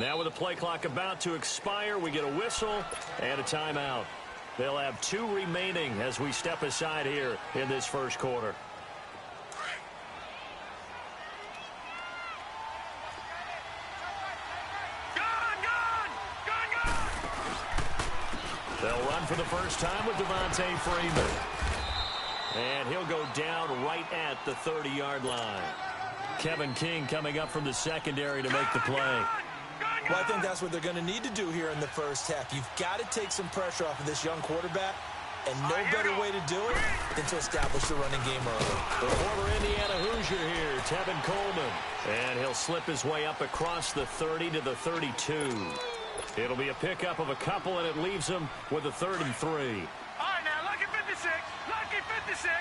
Now with the play clock about to expire, we get a whistle and a timeout. They'll have 2 remaining as we step aside here in this first quarter. They'll run for the first time with Devontae Freeman. And he'll go down right at the 30-yard line. Kevin King coming up from the secondary to make the play. Well, I think that's what they're going to need to do here in the first half. You've got to take some pressure off of this young quarterback, and no better way to do it than to establish the running game early. The former Indiana Hoosier here, Tevin Coleman. And he'll slip his way up across the 30 to the 32. It'll be a pickup of a couple, and it leaves him with a 3rd and 3. All right, now, lucky 56. Lucky 56.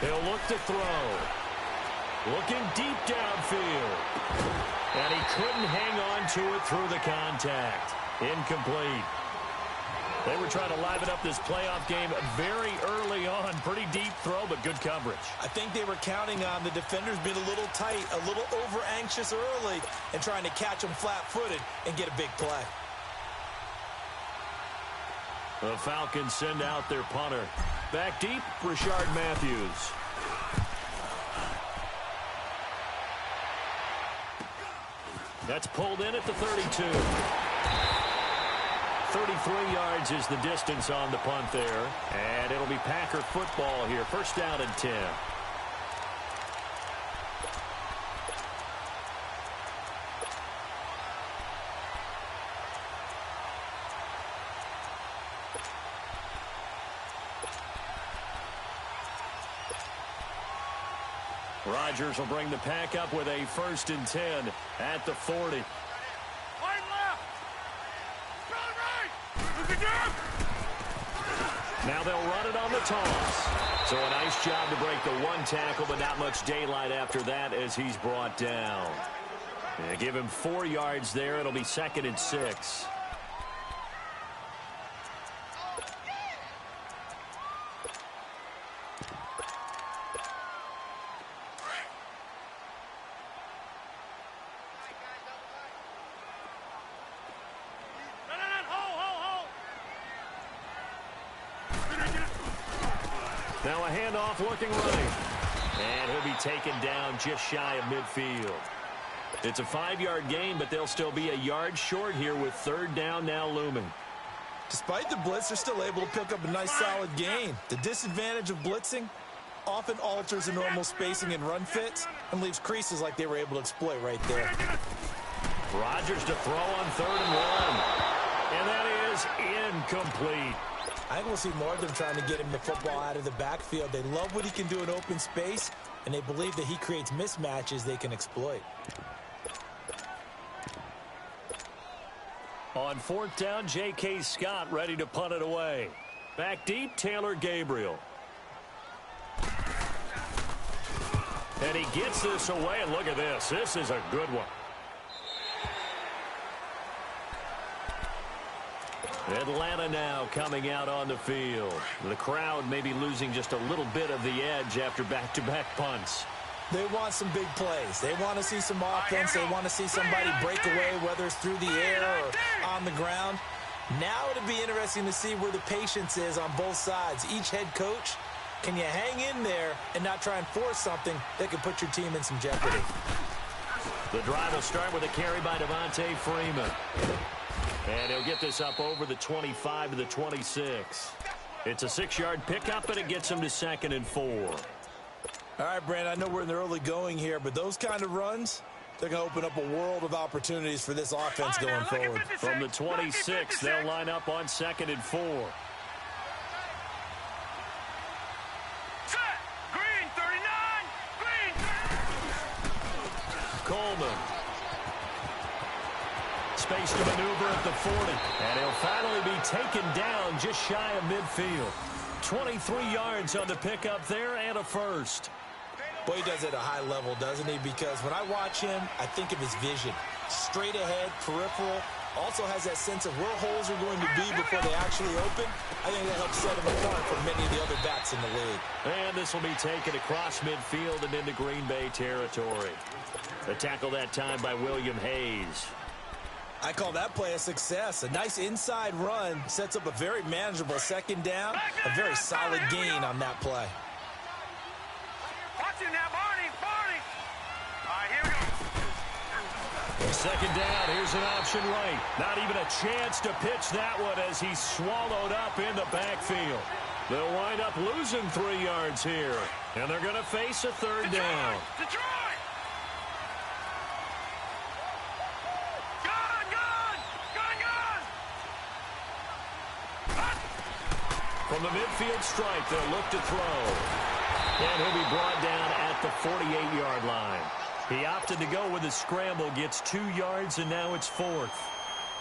He'll look to throw. Looking deep downfield. And he couldn't hang on to it through the contact. Incomplete. They were trying to liven up this playoff game very early on. Pretty deep throw, but good coverage. I think they were counting on the defenders being a little tight, a little over-anxious early, and trying to catch them flat-footed and get a big play. The Falcons send out their punter. Back deep, Rashard Matthews. That's pulled in at the 32. 33 yards is the distance on the punt there. And it'll be Packer football here. First down and 10. Rodgers will bring the pack up with a 1st and 10 at the 40. Now they'll run it on the toss. So a nice job to break the 1 tackle, but not much daylight after that as he's brought down. They give him 4 yards there. It'll be 2nd and 6. Now a handoff looking right. And he'll be taken down just shy of midfield. It's a 5-yard gain, but they'll still be a yard short here with 3rd down now looming. Despite the blitz, they're still able to pick up a nice solid gain. The disadvantage of blitzing often alters the normal spacing and run fits and leaves creases like they were able to exploit right there. Rodgers to throw on 3rd and 1. And that is incomplete. I think we'll see more of them trying to get him the football out of the backfield. They love what he can do in open space, and they believe that he creates mismatches they can exploit. On 4th down, J.K. Scott ready to punt it away. Back deep, Taylor Gabriel. And he gets this away, and look at this. This is a good one. Atlanta now coming out on the field. The crowd may be losing just a little bit of the edge after back-to-back punts. They want some big plays. They want to see some offense. They want to see somebody break away, whether it's through the air or on the ground. Now it'll be interesting to see where the patience is on both sides. Each head coach, can you hang in there and not try and force something that could put your team in some jeopardy? The drive will start with a carry by Devontae Freeman. And he'll get this up over the 25 to the 26. It's a 6-yard pickup, and it gets him to 2nd and 4. All right, Brandon, I know we're in the early going here, but those kind of runs, they're going to open up a world of opportunities for this offense going forward. From the 26, they'll line up on 2nd and 4. Green, 39. Green. Coleman. Space to maneuver at the 40. And he'll finally be taken down just shy of midfield. 23 yards on the pickup there and a 1st. Boy, he does it at a high level, doesn't he? Because when I watch him, I think of his vision. Straight ahead, peripheral, Also has that sense of where holes are going to be before they actually open. I think that helps set him apart from many of the other backs in the league. And this will be taken across midfield and into Green Bay territory. The tackle that time by William Hayes. I call that play a success. A nice inside run sets up a very manageable second down. A very solid gain on that play. Watch it now, Barney. All right, here we go. Second down, here's an option right. Not even a chance to pitch that one as he's swallowed up in the backfield. They'll wind up losing 3 yards here. And they're going to face a third down. Detroit! Gone! From the midfield stripe, they'll look to throw. And he'll be brought down at the 48-yard line. He opted to go with a scramble, gets 2 yards, and now it's 4th.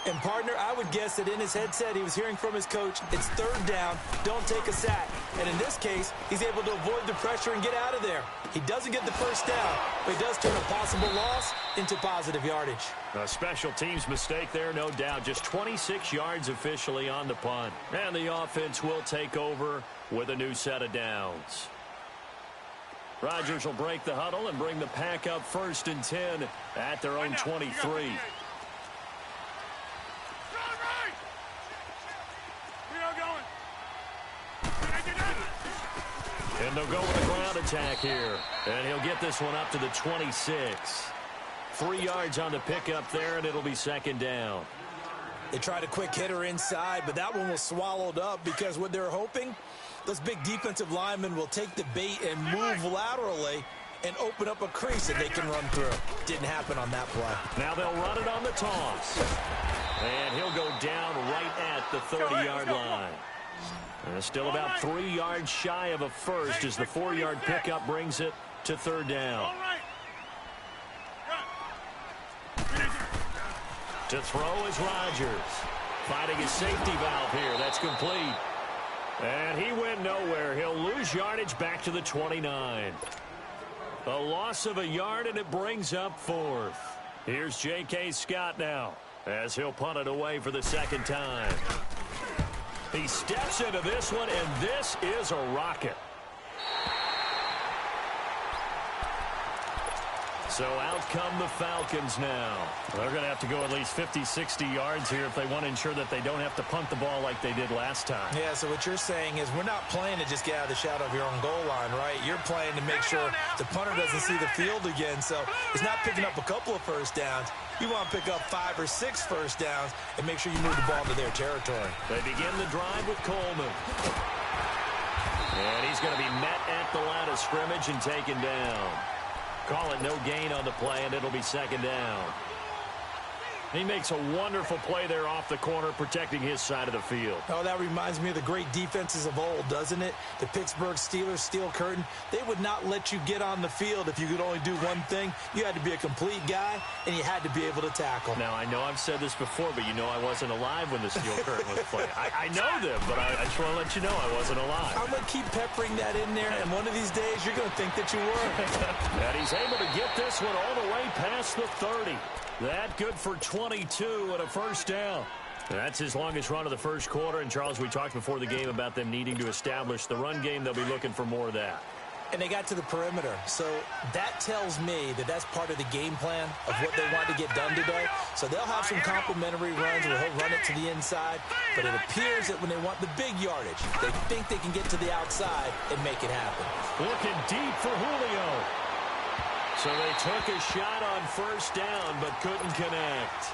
And, partner, I would guess that in his headset he was hearing from his coach, it's third down, don't take a sack. And in this case, he's able to avoid the pressure and get out of there. He doesn't get the first down, but he does turn a possible loss into positive yardage. A special teams mistake there, no doubt. Just 26 yards officially on the punt. And the offense will take over with a new set of downs. Rodgers will break the huddle and bring the pack up 1st and 10 at their own 23. And they'll go with a ground attack here. And he'll get this one up to the 26. 3 yards on the pickup there, and it'll be second down. They tried a quick hitter inside, but that one was swallowed up because what they're hoping, those big defensive linemen will take the bait and move laterally and open up a crease that they can run through. Didn't happen on that play. Now they'll run it on the toss. And he'll go down right at the 30-yard line. And still about 3 yards shy of a first as the 4-yard pickup brings it to third down. To throw is Rodgers. Finding his safety valve here. That's complete. And he went nowhere. He'll lose yardage back to the 29. A loss of a yard, and it brings up 4th. Here's J.K. Scott now as he'll punt it away for the second time. He steps into this one, and this is a rocket. So out come the Falcons now. They're going to have to go at least 50, 60 yards here if they want to ensure that they don't have to punt the ball like they did last time. Yeah, so what you're saying is we're not playing to just get out of the shadow of your own goal line, right? You're playing to make sure the punter doesn't see the field again. So it's not picking up a couple of first downs. You want to pick up 5 or 6 first downs and make sure you move the ball to their territory. They begin the drive with Coleman. And he's going to be met at the line of scrimmage and taken down. Call it no gain on the play, and it'll be second down. He makes a wonderful play there off the corner, protecting his side of the field. Oh, that reminds me of the great defenses of old, doesn't it? The Pittsburgh Steelers, steel curtain. They would not let you get on the field if you could only do one thing. You had to be a complete guy, and you had to be able to tackle. Now, I know I've said this before, but you know I wasn't alive when the steel curtain was playing. I know them, but I just want to let you know I wasn't alive. I'm going to keep peppering that in there, and one of these days you're going to think that you were. And he's able to get this one all the way past the 30. That good for 22 and a first down. That's his longest run of the first quarter. And, Charles, we talked before the game about them needing to establish the run game. They'll be looking for more of that. And they got to the perimeter. So that tells me that that's part of the game plan of what they want to get done today. So they'll have some complimentary runs where he'll run it to the inside. But it appears that when they want the big yardage, they think they can get to the outside and make it happen. Looking deep for Julio. So they took a shot on first down but couldn't connect.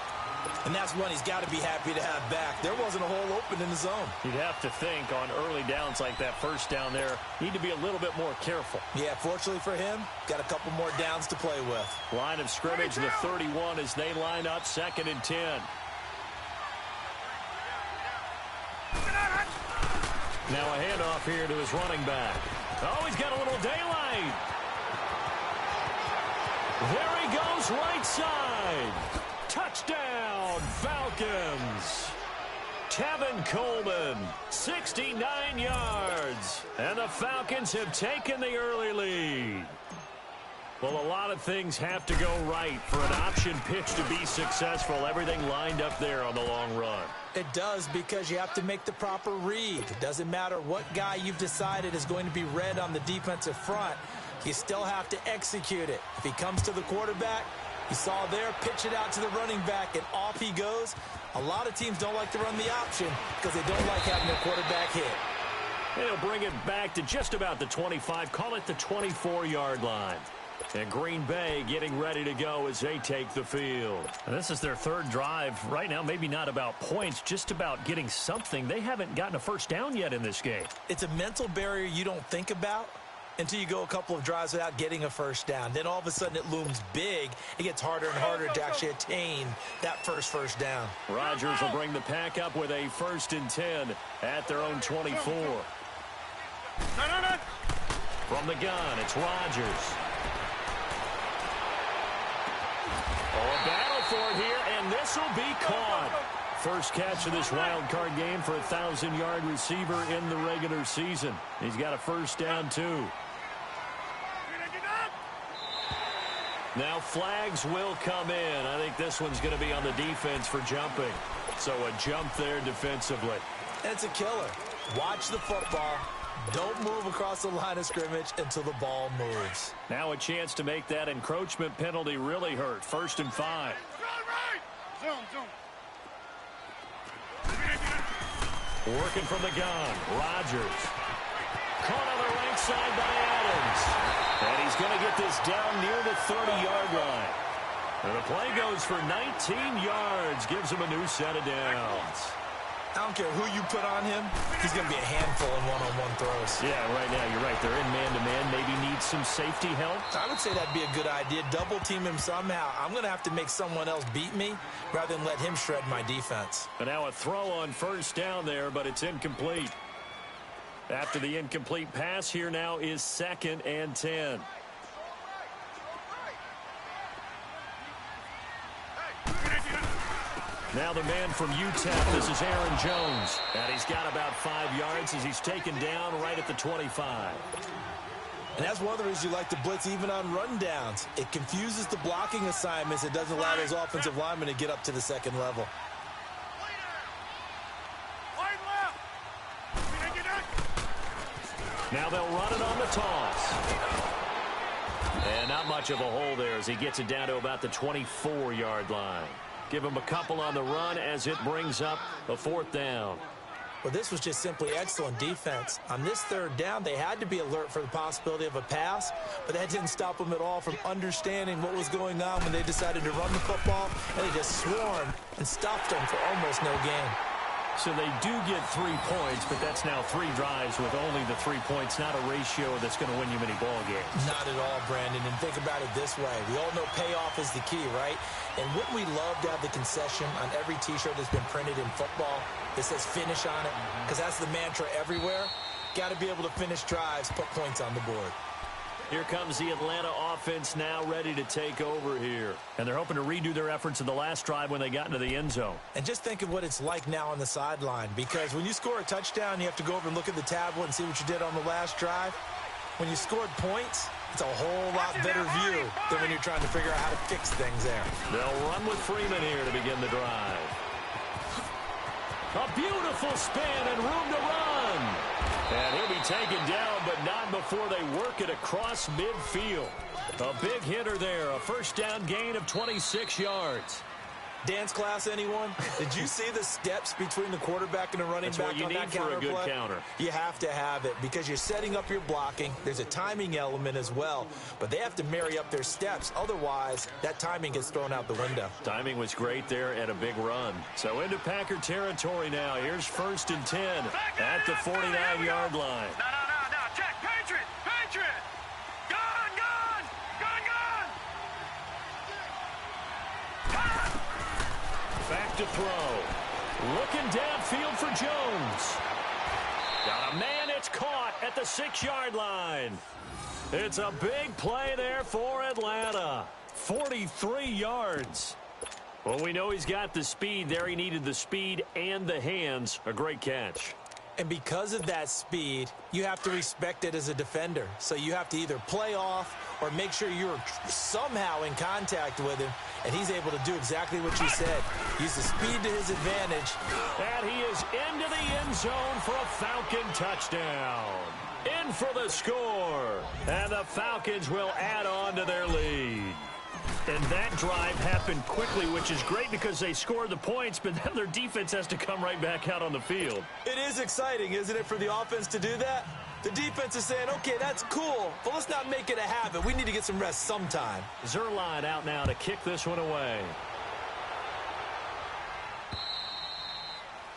And that's one he's got to be happy to have back. There wasn't a hole open in the zone. You'd have to think on early downs like that first down there, need to be a little bit more careful. Yeah, fortunately for him, got a couple more downs to play with. Line of scrimmage, the 31 as they line up, 2nd and 10. Now a handoff here to his running back. Oh, he's got a little daylight. There he goes, right side. Touchdown, Falcons. Tevin Coleman, 69 yards. And the Falcons have taken the early lead. Well, a lot of things have to go right for an option pitch to be successful. Everything lined up there on the long run. It does, because you have to make the proper read. It doesn't matter what guy you've decided is going to be read on the defensive front. You still have to execute it. If he comes to the quarterback, you saw there, pitch it out to the running back, and off he goes. A lot of teams don't like to run the option because they don't like having their quarterback hit. And he'll bring it back to just about the 25, call it the 24-yard line. And Green Bay getting ready to go as they take the field. And this is their third drive. Right now, maybe not about points, just about getting something. They haven't gotten a first down yet in this game. It's a mental barrier you don't think about until you go a couple of drives without getting a first down. Then all of a sudden it looms big. It gets harder and harder to actually attain that first down. Rodgers will bring the pack up with a 1st and 10 at their own 24. From the gun, it's Rodgers. Oh, a battle for it here, and this will be caught. First catch of this wild card game for a 1,000-yard receiver in the regular season. He's got a first down, too. Now flags will come in. I think this one's going to be on the defense for jumping. So a jump there defensively. And it's a killer. Watch the football. Don't move across the line of scrimmage until the ball moves. Now a chance to make that encroachment penalty really hurt. 1st and 5. Working from the gun, Rodgers. Caught on the right side by Adams. And he's going to get this down near the 30-yard line. And the play goes for 19 yards. Gives him a new set of downs. I don't care who you put on him. He's going to be a handful in one-on-one throws. Yeah, right now you're right. They're in man-to-man. Maybe needs some safety help. I would say that'd be a good idea. Double team him somehow. I'm going to have to make someone else beat me rather than let him shred my defense. And now a throw on first down there, but it's incomplete. After the incomplete pass, here now is 2nd and 10. Now the man from UTEP, this is Aaron Jones. And he's got about 5 yards as he's taken down right at the 25. And that's one of the reasons you like to blitz even on rundowns. It confuses the blocking assignments. It doesn't allow those offensive linemen to get up to the second level. Now they'll run it on the toss. And not much of a hole there as he gets it down to about the 24-yard line. Give him a couple on the run as it brings up a 4th down. Well, this was just simply excellent defense. On this 3rd down, they had to be alert for the possibility of a pass, but that didn't stop them at all from understanding what was going on when they decided to run the football, and they just swarmed and stopped them for almost no gain. So they do get 3 points, but that's now 3 drives with only the 3 points, not a ratio that's going to win you many ball games. Not at all, Brandon. And think about it this way. We all know payoff is the key, right? And wouldn't we love to have the concession on every T-shirt that's been printed in football that says finish on it? Because that's the mantra everywhere. Got to be able to finish drives, put points on the board. Here comes the Atlanta offense now ready to take over here. And they're hoping to redo their efforts in the last drive when they got into the end zone. And just think of what it's like now on the sideline, because when you score a touchdown, you have to go over and look at the tablet and see what you did on the last drive. When you scored points, it's a whole lot better view than when you're trying to figure out how to fix things there. They'll run with Freeman here to begin the drive. A beautiful spin and room to run. And he'll be taken down, but not before they work it across midfield. A big hitter there, a first down gain of 26 yards. Dance class, anyone? Did you see the steps between the quarterback and the running back on that counter play? That's what you need for a good counter. You have to have it because you're setting up your blocking. There's a timing element as well, but they have to marry up their steps. Otherwise, that timing gets thrown out the window. Timing was great there and a big run. So into Packer territory now. Here's 1st and 10 at the 49-yard line. No, check, Patriot, gun, gun. Back to throw. Looking downfield for Jones. Got a man, it's caught at the 6-yard line. It's a big play there for Atlanta. 43 yards. Well, we know he's got the speed there. He needed the speed and the hands. A great catch. And because of that speed, you have to respect it as a defender. So you have to either play off or make sure you're somehow in contact with him, and he's able to do exactly what you said. Use the speed to his advantage. And he is into the end zone for a Falcon touchdown. In for the score. And the Falcons will add on to their lead. And that drive happened quickly, which is great because they scored the points, but then their defense has to come right back out on the field. It is exciting, isn't it, for the offense to do that? The defense is saying, okay, that's cool, but let's not make it a habit. We need to get some rest sometime. Zerline out now to kick this one away.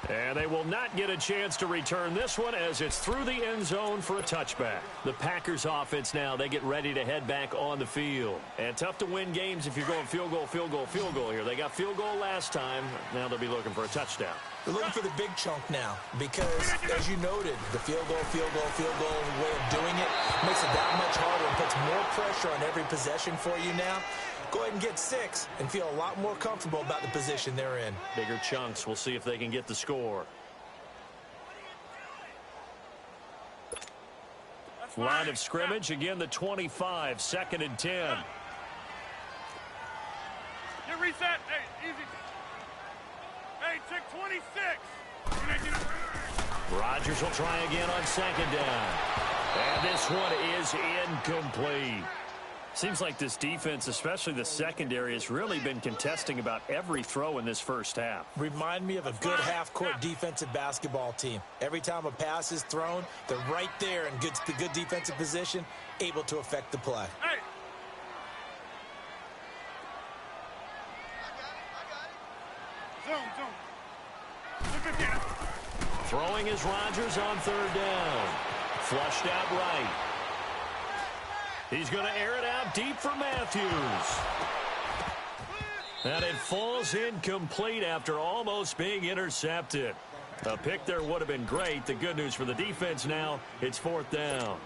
And they will not get a chance to return this one as it's through the end zone for a touchback. The Packers offense now, they get ready to head back on the field. And tough to win games if you're going field goal, field goal, field goal here. They got field goal last time. Now they'll be looking for a touchdown. They're looking for the big chunk now because, as you noted, the field goal way of doing it makes it that much harder and puts more pressure on every possession for you now. Go ahead and get 6 and feel a lot more comfortable about the position they're in. Bigger chunks. We'll see if they can get the score. Line of scrimmage, again the 25, 2nd and 10. Get reset. Hey, easy. Hey, check 26. Rodgers will try again on 2nd down. And this one is incomplete. Seems like this defense, especially the secondary, has really been contesting about every throw in this first half. Remind me of a good half-court defensive basketball team. Every time a pass is thrown, they're right there in good defensive position, able to affect the play. Hey. Zone. Throwing is Rodgers on 3rd down. Flushed out right. He's going to air it out deep for Matthews. And it falls incomplete after almost being intercepted. A pick there would have been great. The good news for the defense now, it's 4th down.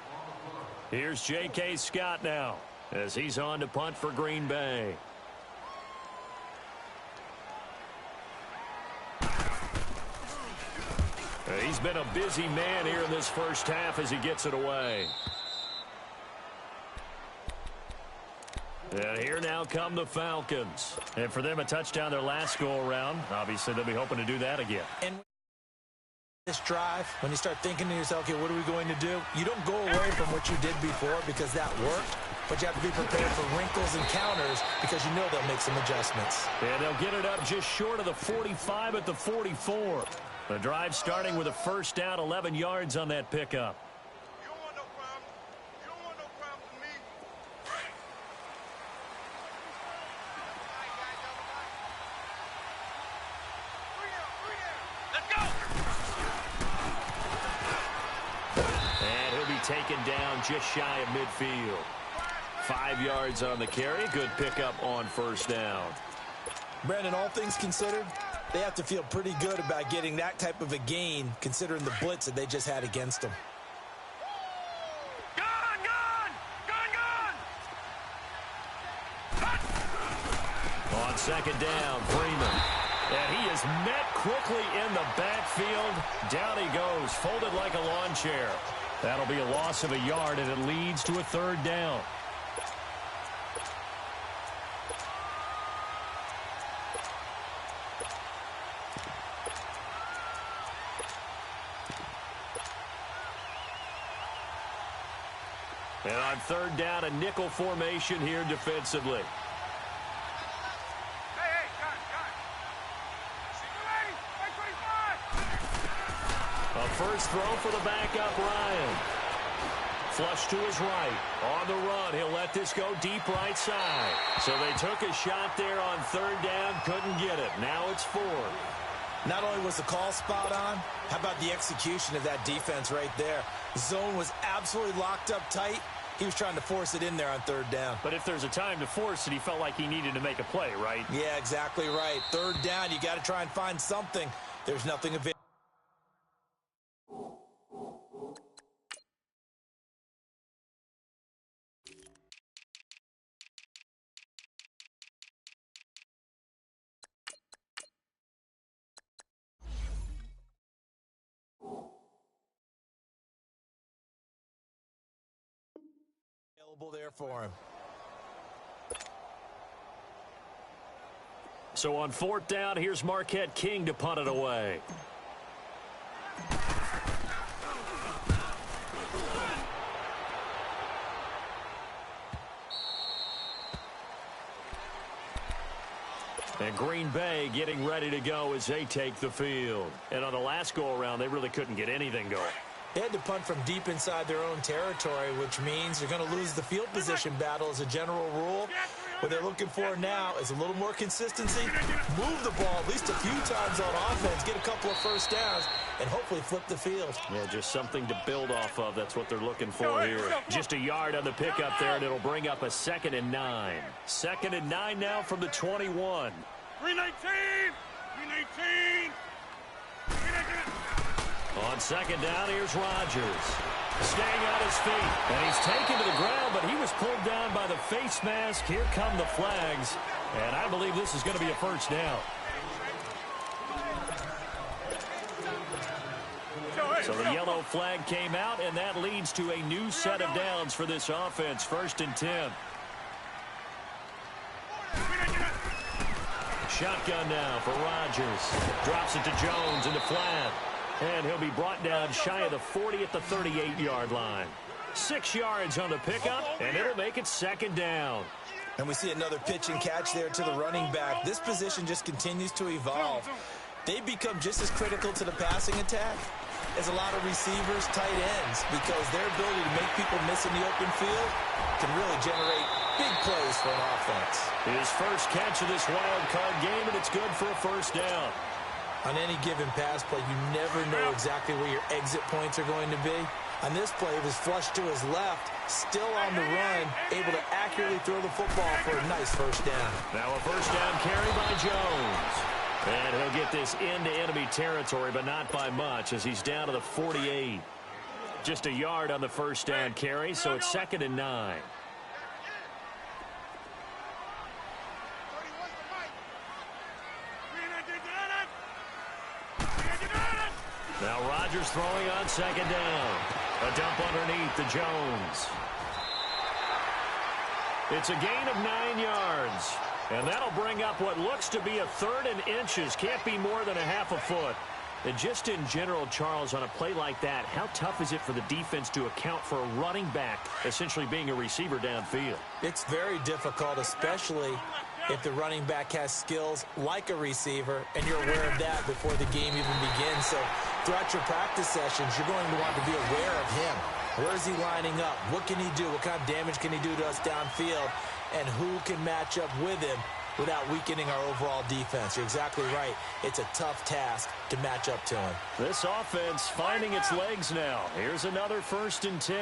Here's J.K. Scott now as he's on to punt for Green Bay. He's been a busy man here in this first half as he gets it away. And here now come the Falcons. And for them, a touchdown their last go-around. Obviously, they'll be hoping to do that again. And this drive, when you start thinking to yourself, okay, what are we going to do? You don't go away from what you did before because that worked, but you have to be prepared for wrinkles and counters because you know they'll make some adjustments. And they'll get it up just short of the 45 at the 44. The drive starting with a 1st down, 11 yards on that pickup. Taken down just shy of midfield. 5 yards on the carry. Good pickup on 1st down. Brandon, all things considered, they have to feel pretty good about getting that type of a gain considering the blitz that they just had against them. On 2nd down, Freeman. And he is met quickly in the backfield. Down he goes, folded like a lawn chair. That'll be a loss of a yard, and it leads to a 3rd down. And on 3rd down, a nickel formation here defensively. First throw for the backup, Ryan. Flush to his right. On the run, he'll let this go deep right side. So they took a shot there on 3rd down, couldn't get it. Now it's 4th. Not only was the call spot on, how about the execution of that defense right there? Zone was absolutely locked up tight. He was trying to force it in there on 3rd down. But if there's a time to force it, he felt like he needed to make a play, right? Yeah, exactly right. 3rd down, you got to try and find something. There's nothing available. available there for him. So on 4th down, here's Marquette King to punt it away. And Green Bay getting ready to go as they take the field. And on the last go-around, they really couldn't get anything going. They had to punt from deep inside their own territory, which means they're going to lose the field position battle as a general rule. What they're looking for now is a little more consistency, move the ball at least a few times on offense, get a couple of first downs, and hopefully flip the field. Yeah, just something to build off of. That's what they're looking for here. Just a yard on the pickup there, and it'll bring up a 2nd and 9. 2nd and 9 now from the 21. 319! 319! On 2nd down, here's Rodgers. Staying on his feet. And he's taken to the ground, but he was pulled down by the face mask. Here come the flags. And I believe this is going to be a first down. So the yellow flag came out, and that leads to a new set of downs for this offense. 1st and 10. Shotgun now for Rodgers. Drops it to Jones into flat. And he'll be brought down shy of the 40 at the 38-yard line. 6 yards on the pickup, and it'll make it 2nd down. And we see another pitch and catch there to the running back. This position just continues to evolve. They become just as critical to the passing attack as a lot of receivers, tight ends, because their ability to make people miss in the open field can really generate big plays for an offense. His first catch of this wild card game, and it's good for a first down. On any given pass play, you never know exactly where your exit points are going to be. On this play, it was flushed to his left, still on the run, able to accurately throw the football for a nice first down. Now a first down carry by Jones. And he'll get this into enemy territory, but not by much, as he's down to the 48. Just a yard on the first down carry, so it's 2nd and 9. Now Rodgers throwing on 2nd down. A dump underneath to Jones. It's a gain of 9 yards. And that'll bring up what looks to be a 3rd and inches. Can't be more than a half a foot. And just in general, Charles, on a play like that, how tough is it for the defense to account for a running back essentially being a receiver downfield? It's very difficult, especially if the running back has skills like a receiver, and you're aware of that before the game even begins. So throughout your practice sessions, you're going to want to be aware of him. Where is he lining up? What can he do? What kind of damage can he do to us downfield? And who can match up with him without weakening our overall defense? You're exactly right. It's a tough task to match up to him. This offense finding its legs now. Here's another 1st and 10.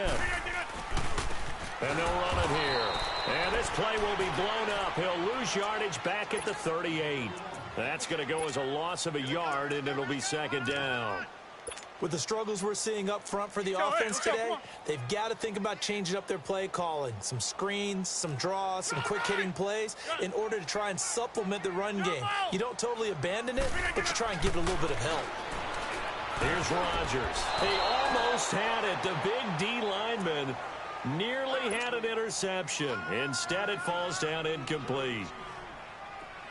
And they'll run it here. And this play will be blown up. He'll lose yardage back at the 38. That's going to go as a loss of a yard, and it'll be 2nd down. With the struggles we're seeing up front for the offense today, they've got to think about changing up their play calling. Some screens, some draws, some quick-hitting plays in order to try and supplement the run game. You don't totally abandon it, but you try and give it a little bit of help. Here's Rodgers. He almost had it. The big D lineman nearly had an interception. Instead, it falls down incomplete.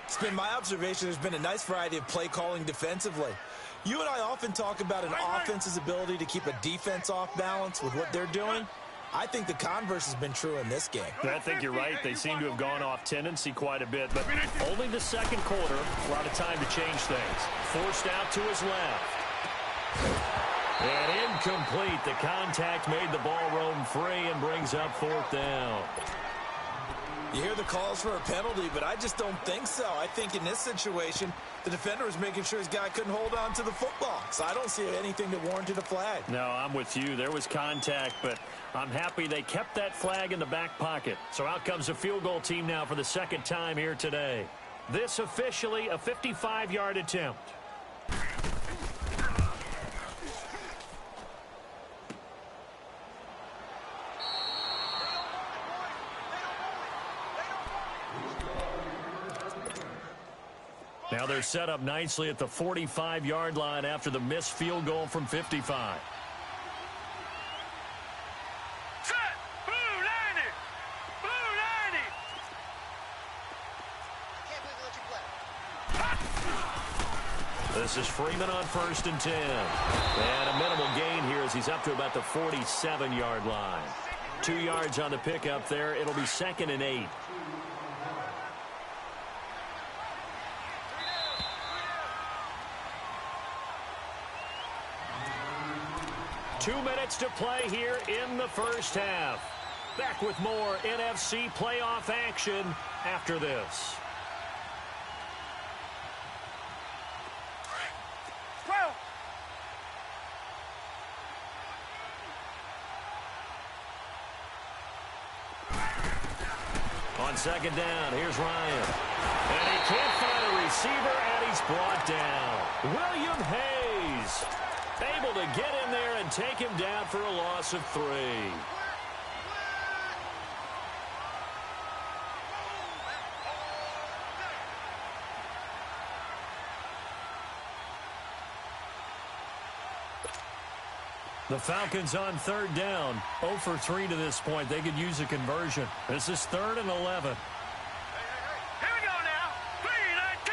It's been my observation there's been a nice variety of play calling defensively. You and I often talk about an offense's ability to keep a defense off balance with what they're doing. I think the converse has been true in this game. I think you're right. They seem to have gone off tendency quite a bit, but only the 2nd quarter. A lot of time to change things. Forced out to his left. And incomplete. The contact made the ball roam free and brings up 4th down. You hear the calls for a penalty, but I just don't think so. I think in this situation, the defender was making sure his guy couldn't hold on to the football. So I don't see anything that warranted a flag. No, I'm with you. There was contact, but I'm happy they kept that flag in the back pocket. So out comes a field goal team now for the 2nd time here today. This officially a 55-yard attempt. Now they're set up nicely at the 45-yard line after the missed field goal from 55. Set! Blue, line it! This is Freeman on 1st and 10. And a minimal gain here as he's up to about the 47-yard line. 2 yards on the pickup there. It'll be 2nd and 8. Two minutes to play here in the first half. Back with more NFC playoff action after this. On 2nd down, here's Ryan. And he can't find a receiver, and he's brought down. William Hayes able to get in there and take him down for a loss of 3. The Falcons on 3rd down. 0 for 3 to this point. They could use a conversion. This is 3rd and 11. Here we go now. 3-19.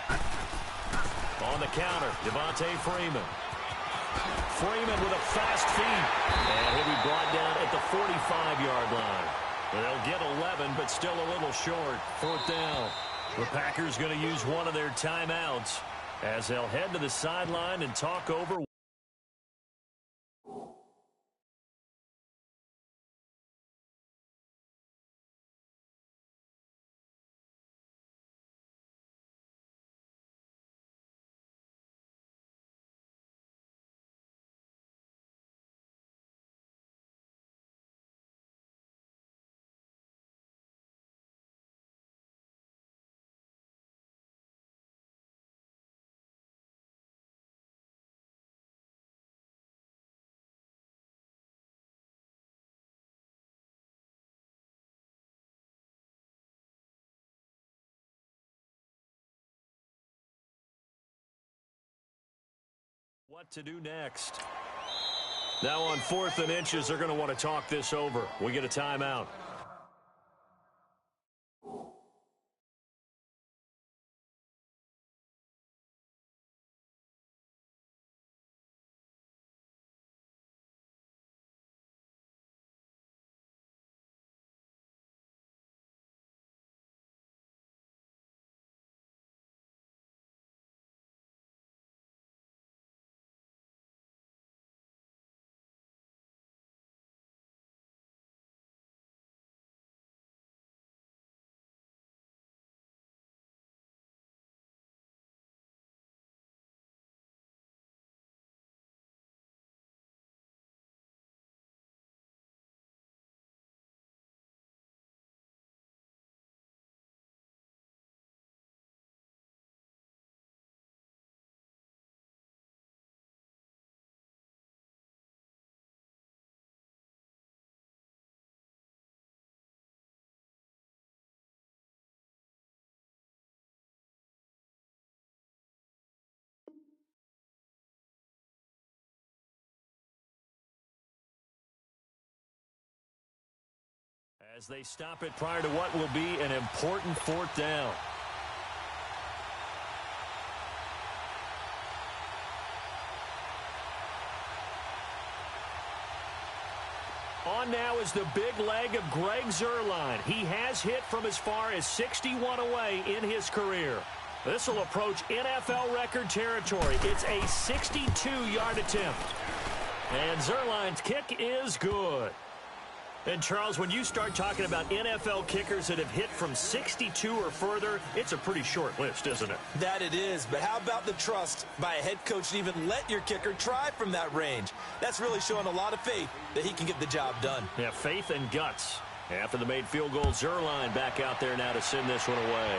3-19. On the counter, Devontae Freeman. Freeman with a fast feet. And he'll be brought down at the 45-yard line. They'll get 11, but still a little short. 4th down. The Packers going to use one of their timeouts as they'll head to the sideline and talk over. What to do next? Now on 4th and inches, they're going to want to talk this over. We get a timeout. As they stop it prior to what will be an important 4th down. On now is the big leg of Greg Zuerlein. He has hit from as far as 61 away in his career. This will approach NFL record territory. It's a 62-yard attempt. And Zuerlein's kick is good. And, Charles, when you start talking about NFL kickers that have hit from 62 or further, it's a pretty short list, isn't it? That it is, but how about the trust by a head coach to even let your kicker try from that range? That's really showing a lot of faith that he can get the job done. Yeah, faith and guts. After the made field goal, Zuerlein back out there now to send this one away.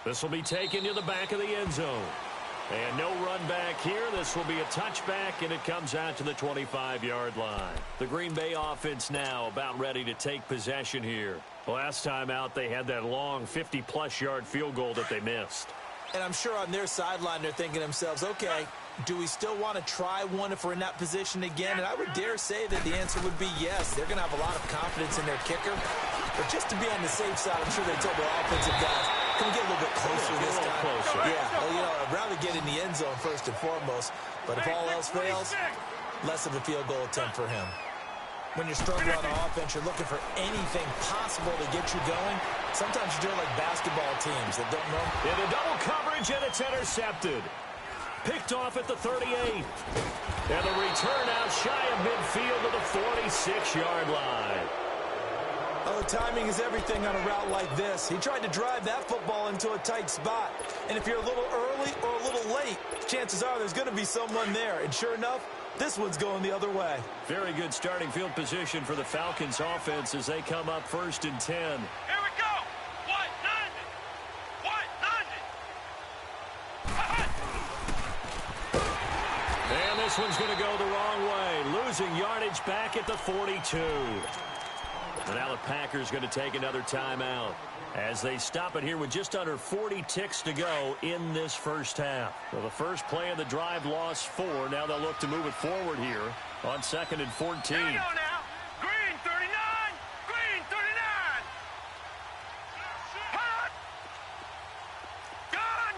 This will be taken to the back of the end zone. And no run back here. This will be a touchback, and it comes out to the 25-yard line. The Green Bay offense now about ready to take possession here. Last time out, they had that long 50-plus yard field goal that they missed. And I'm sure on their sideline they're thinking to themselves, okay, do we still want to try one if we're in that position again? And I would dare say that the answer would be yes. They're going to have a lot of confidence in their kicker. But just to be on the safe side, I'm sure they told their offensive guys, Can we get a little bit closer this time? Closer. Yeah, well, you know, I'd rather get in the end zone first and foremost, but if all else fails, less of a field goal attempt for him. When you're struggling on offense, you're looking for anything possible to get you going. Sometimes you do it like basketball teams that don't know. Into double coverage, and it's intercepted. Picked off at the 38. And the return out shy of midfield to the 46-yard line. Oh, timing is everything on a route like this. He tried to drive that football into a tight spot. And if you're a little early or a little late, chances are there's going to be someone there. And sure enough, this one's going the other way. Very good starting field position for the Falcons offense as they come up 1st and 10. Here we go. What? London. What? London. And this one's going to go the wrong way. Losing yardage back at the 42. And now the Packers going to take another timeout as they stop it here with just under 40 ticks to go in this first half. Well, the first play of the drive lost 4. Now they'll look to move it forward here on 2nd and 14. Here we go now. Green 39. Green 39. Hot. Gun.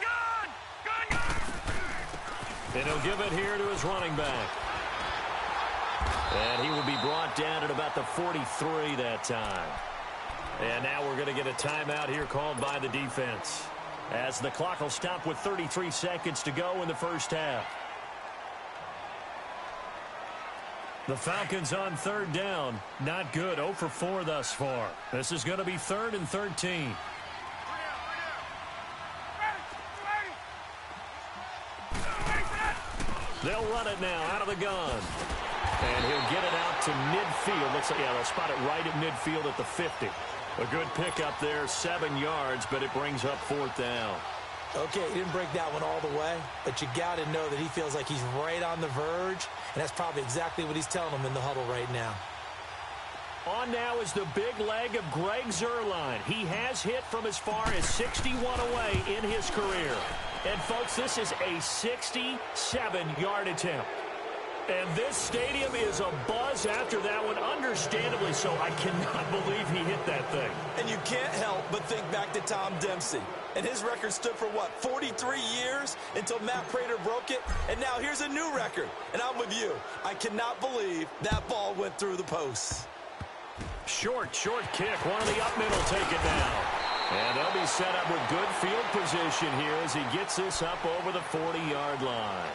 And he'll give it here to his running back. And he will be brought down at about the 43 that time. And now we're going to get a timeout here called by the defense, as the clock will stop with 33 seconds to go in the first half. The Falcons on 3rd down. Not good. 0 for 4 thus far. This is going to be 3rd and 13. They'll run it now out of the gun. And he'll get it out to midfield. Looks like, yeah, they'll spot it right at midfield at the 50. A good pickup there, 7 yards, but it brings up 4th down. Okay, he didn't break that one all the way, but you got to know that he feels like he's right on the verge, and that's probably exactly what he's telling them in the huddle right now. On now is the big leg of Greg Zuerlein. He has hit from as far as 61 away in his career. And, folks, this is a 67-yard attempt. And this stadium is abuzz after that one, understandably so. I cannot believe he hit that thing. And you can't help but think back to Tom Dempsey. And his record stood for, what, 43 years until Matt Prater broke it? And now here's a new record. And I'm with you. I cannot believe that ball went through the posts. Short kick. One of the up middle take it down. And they'll be set up with good field position here as he gets this up over the 40-yard line.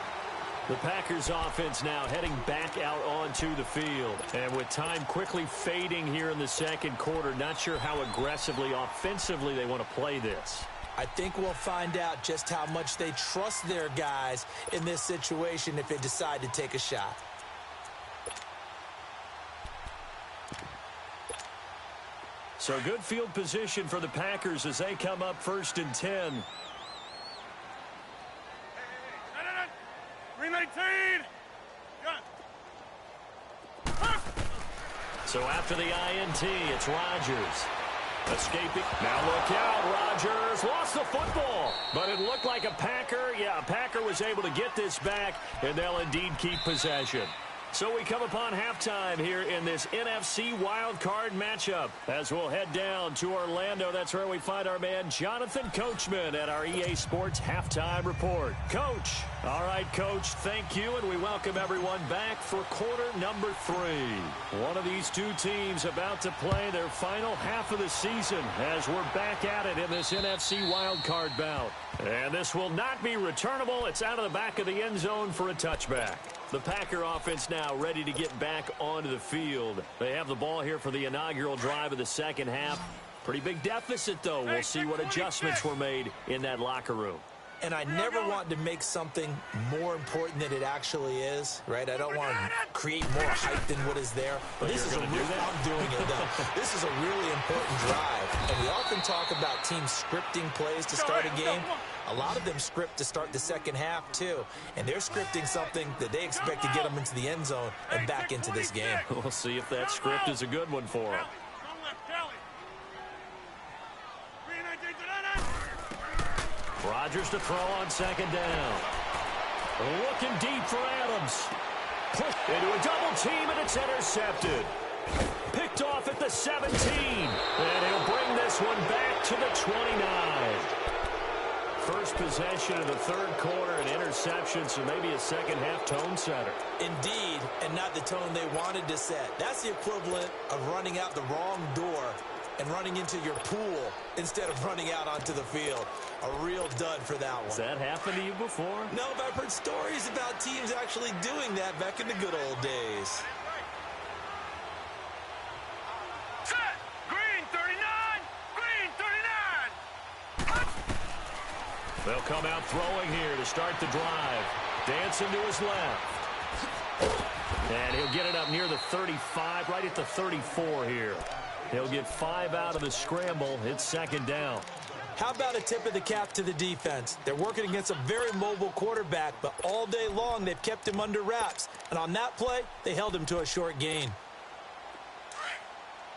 The Packers offense now heading back out onto the field. And with time quickly fading here in the second quarter, not sure how aggressively, offensively they want to play this. I think we'll find out just how much they trust their guys in this situation if they decide to take a shot. So good field position for the Packers as they come up 1st and 10. Green 19. So after the INT, it's Rodgers. Escaping. Now look out. Rodgers lost the football. But it looked like a Packer. Yeah, a Packer was able to get this back, and they'll indeed keep possession. So we come upon halftime here in this NFC wildcard matchup as we'll head down to Orlando. That's where we find our man Jonathan Coachman at our EA Sports Halftime Report. Coach. All right, Coach, thank you, and we welcome everyone back for quarter number 3. One of these two teams about to play their final half of the season as we're back at it in this NFC wildcard bout. And this will not be returnable. It's out of the back of the end zone for a touchback. The Packer offense now ready to get back onto the field. They have the ball here for the inaugural drive of the second half. Pretty big deficit, though. We'll see what adjustments were made in that locker room. And I never want to make something more important than it actually is, right? I don't want to create more hype than what is there. But this is I'm doing it, though. This is a really important drive. And we often talk about teams scripting plays to start a game. A lot of them script to start the second half, too. And they're scripting something that they expect to get them into the end zone and back into this game. We'll see if that script is a good one for them. Rodgers to throw on second down. Looking deep for Adams. Pushed into a double team, and it's intercepted. Picked off at the 17. And he'll bring this one back to the 29. possession in the third quarter, an interception, so maybe a second-half tone setter. Indeed, and not the tone they wanted to set. That's the equivalent of running out the wrong door and running into your pool instead of running out onto the field. A real dud for that one. Has that happened to you before? No, but I've heard stories about teams actually doing that back in the good old days. Set. Green 39. Green 39. They'll come out throwing here to start the drive. Dancing to his left. And he'll get it up near the 35, right at the 34 here. He'll get 5 out of the scramble. It's second down. How about a tip of the cap to the defense? They're working against a very mobile quarterback, but all day long they've kept him under wraps. And on that play, they held him to a short gain.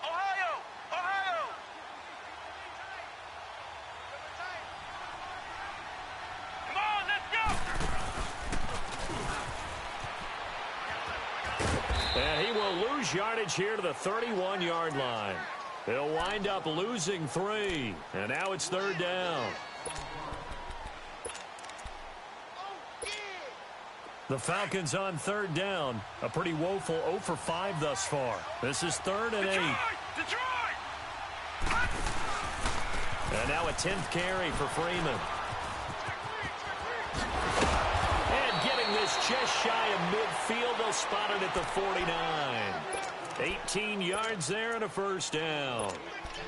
Ohio. Ohio. Come on, let's go. And he will lose yardage here to the 31-yard line. They'll wind up losing 3. And now it's third down. The Falcons on third down. A pretty woeful 0 for 5 thus far. This is 3rd and 8. Detroit. And now a 10th carry for Freeman. And getting this just shy of midfield. They'll spot it at the 49. 18 yards there and a first down.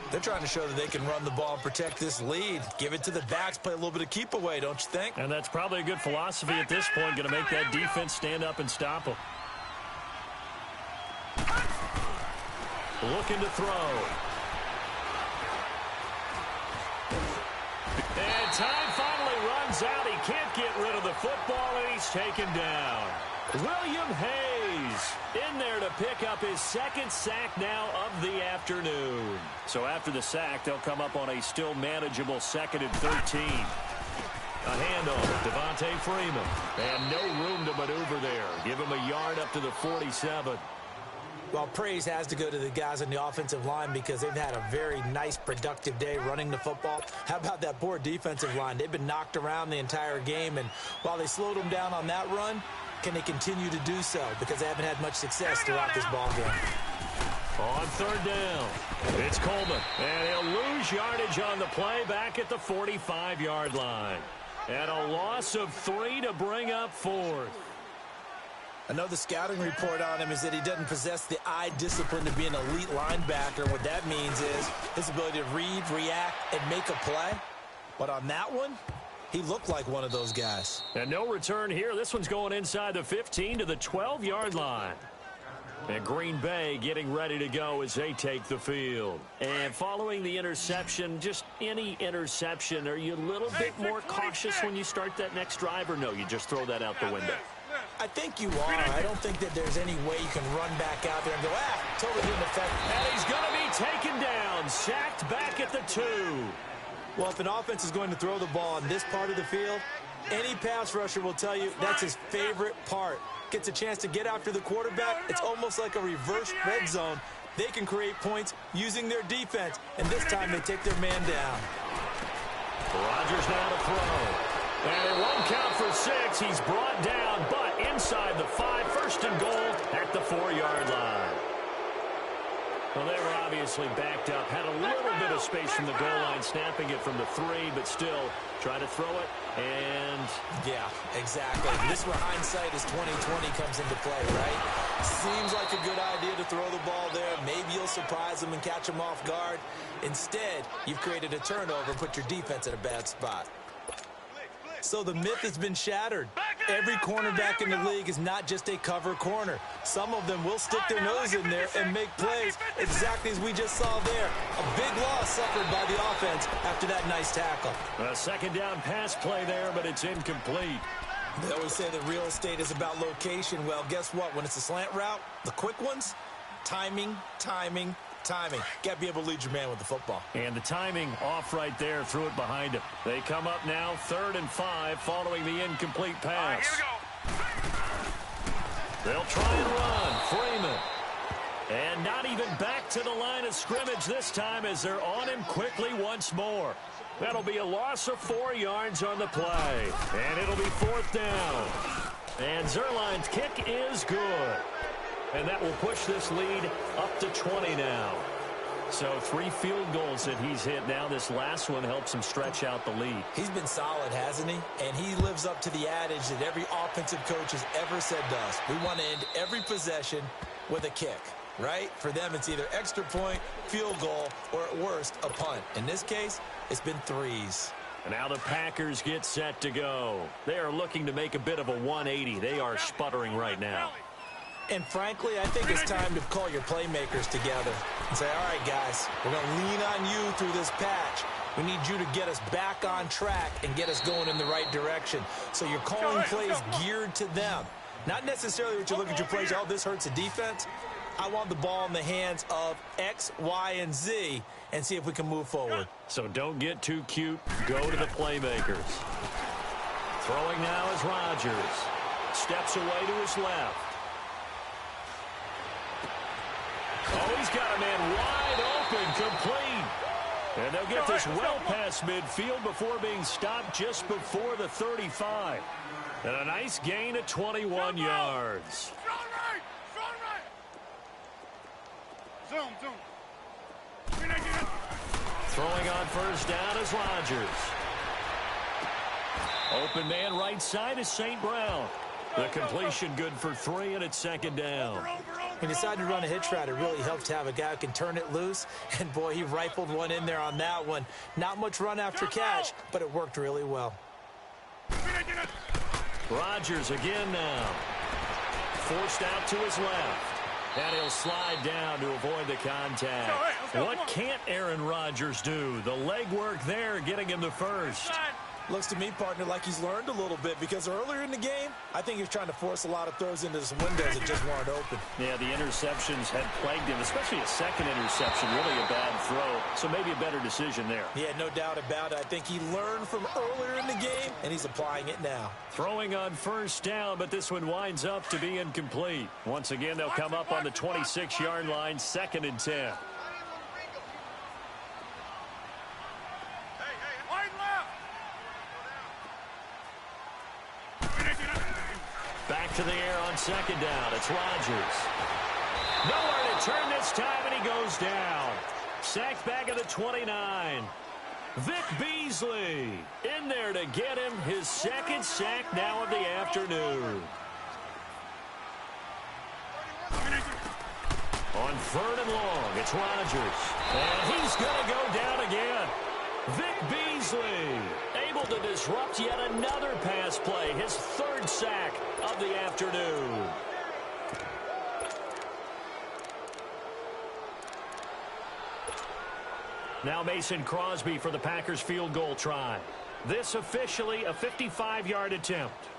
They're trying to show that they can run the ball and protect this lead. Give it to the backs, play a little bit of keep away, don't you think? And that's probably a good philosophy at this point, going to make that defense stand up and stop them. Looking to throw. And time finally runs out. He can't get rid of the football, and he's taken down. William Hayes in there to pick up his second sack now of the afternoon. So after the sack, they'll come up on a still manageable 2nd and 13. A handoff, Devontae Freeman. And no room to maneuver there. Give him a yard up to the 47. Well, praise has to go to the guys on the offensive line because they've had a very nice, productive day running the football. How about that poor defensive line? They've been knocked around the entire game, and while they slowed them down on that run, can they continue to do so? Because they haven't had much success throughout this ball game. On third down, it's Coleman. And he'll lose yardage on the play back at the 45-yard line. And a loss of 3 to bring up 4th. I know the scouting report on him is that he doesn't possess the eye discipline to be an elite linebacker. What that means is his ability to read, react, and make a play. But on that one, he looked like one of those guys. And no return here. This one's going inside the 15 to the 12-yard line. And Green Bay getting ready to go as they take the field. And following the interception, just any interception, are you a little bit more cautious when you start that next drive, or no, you just throw that out the window? I think you are. I don't think that there's any way you can run back out there and go, totally didn't affect me. And he's going to be taken down, sacked back at the 2. Well, if an offense is going to throw the ball on this part of the field, any pass rusher will tell you that's his favorite part. Gets a chance to get after the quarterback. It's almost like a reverse red zone. They can create points using their defense, and this time they take their man down. Rodgers now to throw. And it won't count for 6. He's brought down, but inside the 5, 1st and goal at the 4-yard line. Well, they were obviously backed up. Had a little bit of space from the goal line, snapping it from the 3, but still try to throw it. And yeah, exactly. This is where hindsight is 20/20 comes into play, right? Seems like a good idea to throw the ball there. Maybe you'll surprise them and catch them off guard. Instead, you've created a turnover and put your defense in a bad spot. So the myth has been shattered. Every cornerback in the league is not just a cover corner. Some of them will stick their nose in there and make plays exactly as we just saw there. A big loss suffered by the offense after that nice tackle. A second down pass play there, but it's incomplete. They always say that real estate is about location. Well, guess what? When it's a slant route, the quick ones, timing. Got to be able to lead your man with the football. And the timing off right there, threw it behind him. They come up now 3rd and 5 following the incomplete pass. Here we go. They'll try and run. Freeman. And not even back to the line of scrimmage this time as they're on him quickly once more. That'll be a loss of 4 yards on the play. And it'll be 4th down. And Zuerlein's kick is good. And that will push this lead up to 20 now. So 3 field goals that he's hit now. This last one helps him stretch out the lead. He's been solid, hasn't he? And he lives up to the adage that every offensive coach has ever said to us. We want to end every possession with a kick, right? For them, it's either extra point, field goal, or at worst, a punt. In this case, it's been 3s. And now the Packers get set to go. They are looking to make a bit of a 180. They are sputtering right now. And frankly, I think it's time to call your playmakers together and say, all right, guys, we're going to lean on you through this patch. We need you to get us back on track and get us going in the right direction. So you're calling plays geared to them. Not necessarily what you look at your plays, oh, this hurts the defense. I want the ball in the hands of X, Y, and Z and see if we can move forward. So don't get too cute. Go to the playmakers. Throwing now is Rodgers. Steps away to his left. Oh, he's got a man wide open, complete. And they'll get this well past midfield before being stopped just before the 35. And a nice gain of 21 yards. Strong right! Strong right! Zoom. Throwing on 1st down is Rodgers. Open man right side is St. Brown. The completion good for 3, and it's 2nd down. He decided to run a hitch route. It really helps to have a guy who can turn it loose. And, boy, he rifled one in there on that one. Not much run after catch, but it worked really well. Rodgers again now. Forced out to his left. And he'll slide down to avoid the contact. What can't Aaron Rodgers do? The legwork there getting him the first. Looks to me, partner, like he's learned a little bit because earlier in the game, I think he was trying to force a lot of throws into some windows that just weren't open. Yeah, the interceptions had plagued him, especially a second interception, really a bad throw. So maybe a better decision there. Yeah, no doubt about it. I think he learned from earlier in the game, and he's applying it now. Throwing on 1st down, but this one winds up to be incomplete. Once again, they'll come up on the 26-yard line, 2nd and 10. Back to the air on 2nd down. It's Rodgers. Nowhere to turn this time, and he goes down. Sacked back at the 29. Vic Beasley in there to get him his 2nd sack now of the afternoon. On 3rd and long, it's Rodgers. And he's going to go down again. Vic Beasley able to disrupt yet another pass play. His 3rd sack of the afternoon. Now Mason Crosby for the Packers field goal try. This officially a 55-yard attempt.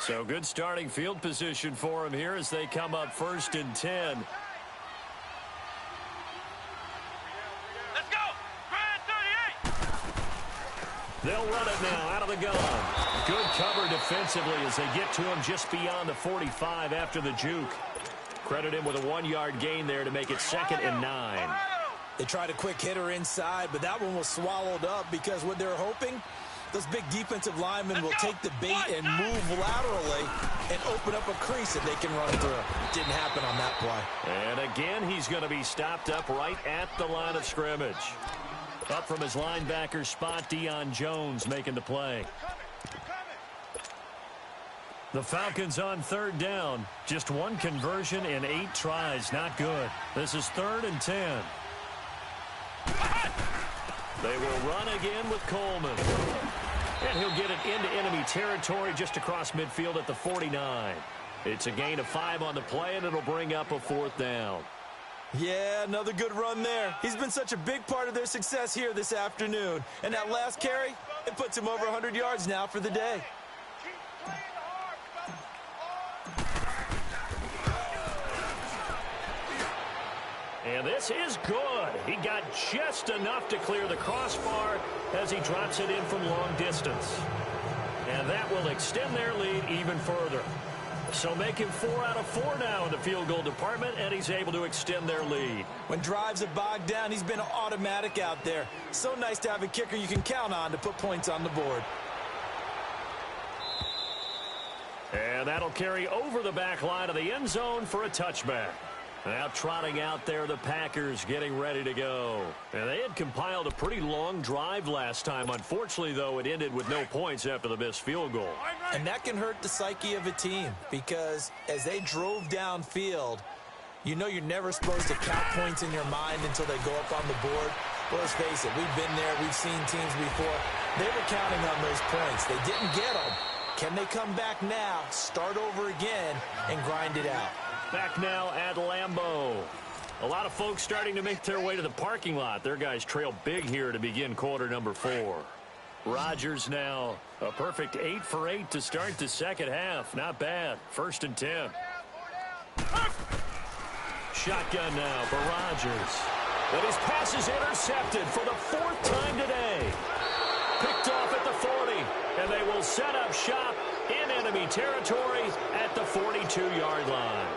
So good starting field position for him here as they come up 1st and 10. Let's go! Grand 38! They'll run it now out of the gun. Good cover defensively as they get to him just beyond the 45 after the juke. Credit him with a 1-yard gain there to make it 2nd and 9. They tried a quick hitter inside, but that one was swallowed up because what they're hoping, those big defensive linemen will take the bait and move laterally and open up a crease that they can run through. Didn't happen on that play. And again, he's going to be stopped up right at the line of scrimmage. Up from his linebacker spot, Deion Jones making the play. The Falcons on 3rd down. Just 1 conversion in 8 tries. Not good. This is 3rd and 10. They will run again with Coleman. And he'll get it into enemy territory just across midfield at the 49. It's a gain of 5 on the play, and it'll bring up a 4th down. Yeah, another good run there. He's been such a big part of their success here this afternoon. And that last carry, it puts him over 100 yards now for the day. Keep playing And this is good. He got just enough to clear the crossbar as he drops it in from long distance. And that will extend their lead even further. So making 4 out of 4 now in the field goal department, and he's able to extend their lead. When drives are bogged down, he's been automatic out there. So nice to have a kicker you can count on to put points on the board. And that'll carry over the back line of the end zone for a touchback. Now trotting out there, the Packers getting ready to go. And they had compiled a pretty long drive last time. Unfortunately, though, it ended with no points after the missed field goal. And that can hurt the psyche of a team because as they drove downfield, you know you're never supposed to count points in your mind until they go up on the board. Well, let's face it, we've been there. We've seen teams before. They were counting on those points. They didn't get them. Can they come back now, start over again, and grind it out? Back now at Lambeau. A lot of folks starting to make their way to the parking lot. Their guys trail big here to begin quarter number 4. Rodgers now a perfect 8 for 8 to start the second half. Not bad. 1st and 10. Shotgun now for Rodgers. But his pass is intercepted for the 4th time today. Picked off at the 40. And they will set up shop in enemy territory at the 42-yard line.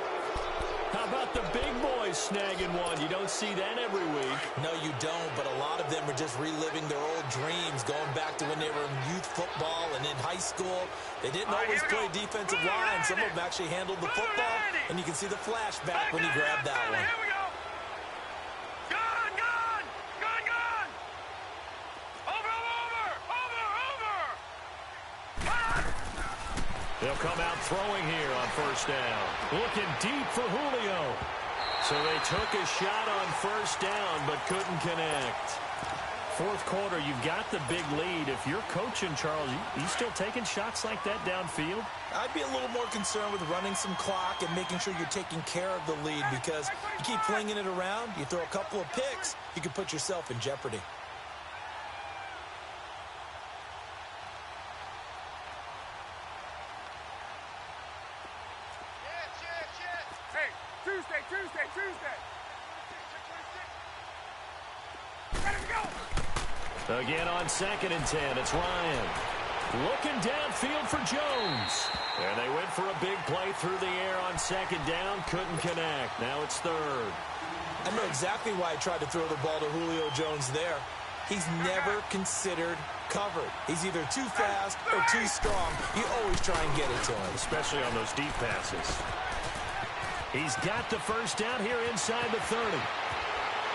How about the big boys snagging one? You don't see that every week. No, you don't, but a lot of them are just reliving their old dreams, going back to when they were in youth football and in high school. They didn't always play defensive line. Some of them actually handled the football, and you can see the flashback when he grabbed that one. Here we go. Gone, gone, gone, gone. Over. They'll come out throwing here on 1st down. Looking deep for Julio. So they took a shot on 1st down, but couldn't connect. 4th quarter, you've got the big lead. If you're coaching, Charles, you still taking shots like that downfield? I'd be a little more concerned with running some clock and making sure you're taking care of the lead because you keep flinging it around, you throw a couple of picks, you can put yourself in jeopardy. Tuesday. Ready to go. Again on 2nd and 10, it's Ryan. Looking downfield for Jones. And they went for a big play through the air on 2nd down. Couldn't connect. Now it's 3rd. I know exactly why I tried to throw the ball to Julio Jones there. He's never considered covered. He's either too fast or too strong. You always try and get it to him. Especially on those deep passes. He's got the 1st down here inside the 30.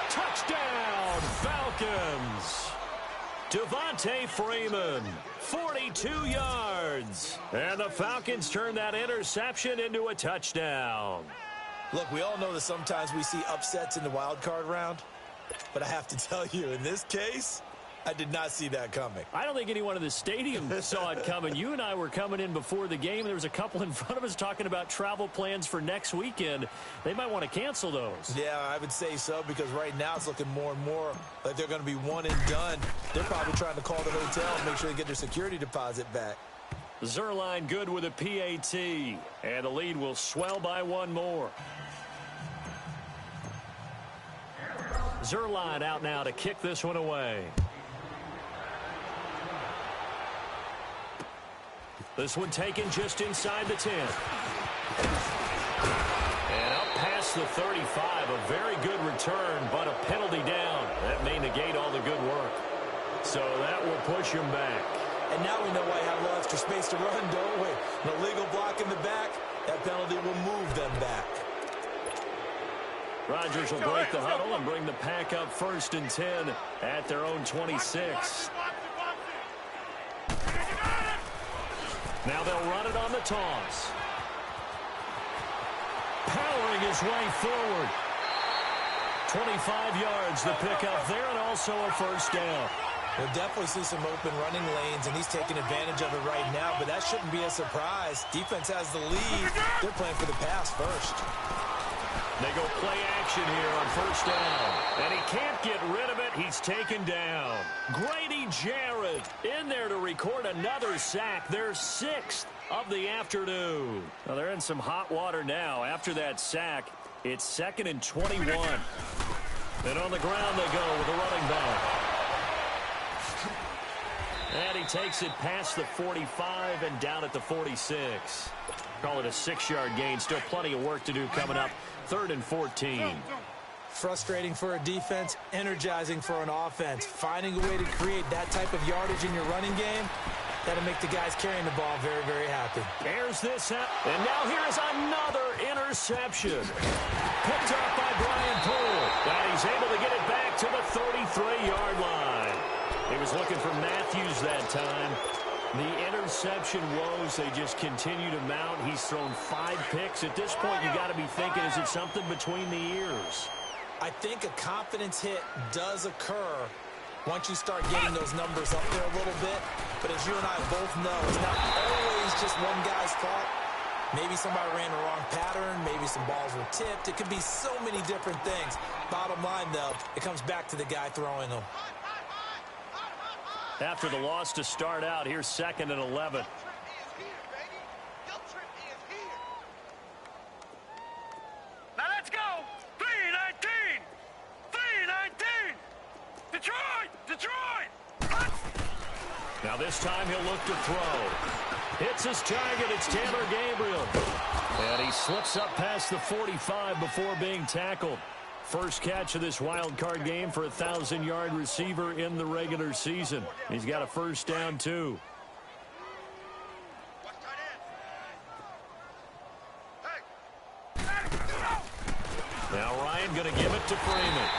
Touchdown, Falcons. Devontae Freeman, 42 yards. And the Falcons turn that interception into a touchdown. Look, we all know that sometimes we see upsets in the wild card round. But I have to tell you, in this case, I did not see that coming. I don't think anyone in the stadium saw it coming. You and I were coming in before the game. There was a couple in front of us talking about travel plans for next weekend. They might want to cancel those. Yeah, I would say so because right now it's looking more and more like they're going to be one and done. They're probably trying to call the hotel and make sure they get their security deposit back. Zerline good with a PAT. And the lead will swell by 1 more. Zerline out now to kick this one away. This one taken just inside the 10. And up past the 35. A very good return, but a penalty down. That may negate all the good work. So that will push him back. And now we know why you have a little extra space to run, don't we? An illegal block in the back. That penalty will move them back. Rodgers will break the huddle and bring the Pack up 1st and 10 at their own 26. Now they'll run it on the toss. Powering his way forward. 25 yards the pickup there and also a 1st down. We'll definitely see some open running lanes, and he's taking advantage of it right now, but that shouldn't be a surprise. Defense has the lead. They're playing for the pass first. They go play action here on 1st down. And he can't get rid of it. He's taken down. Grady Jarrett in there to record another sack. Their 6th of the afternoon. Well, they're in some hot water now. After that sack, it's 2nd and 21. And on the ground they go with the running back. And he takes it past the 45 and down at the 46. Call it a 6-yard gain. Still plenty of work to do coming up. 3rd and 14. Frustrating for a defense, energizing for an offense. Finding a way to create that type of yardage in your running game, that'll make the guys carrying the ball very, very happy. Airs this out. And now here's another interception. Picked up by Brian Poole. And he's able to get it back to the 33-yard line. He was looking for Matthews that time. The interception woes, they just continue to mount. He's thrown 5 picks. At this point, you got to be thinking, is it something between the ears? I think a confidence hit does occur once you start getting those numbers up there a little bit. But as you and I both know, it's not always just one guy's fault. Maybe somebody ran the wrong pattern. Maybe some balls were tipped. It could be so many different things. Bottom line, though, it comes back to the guy throwing them. After the loss to start out, here's 2nd and 11. Now let's go. 3-19. 3-19. Detroit. Detroit. Now this time he'll look to throw. Hits his target. It's Taylor Gabriel. And he slips up past the 45 before being tackled. First catch of this wild card game for a 1,000-yard receiver in the regular season. He's got a first down, too. Now Ryan going to give it to Freeman.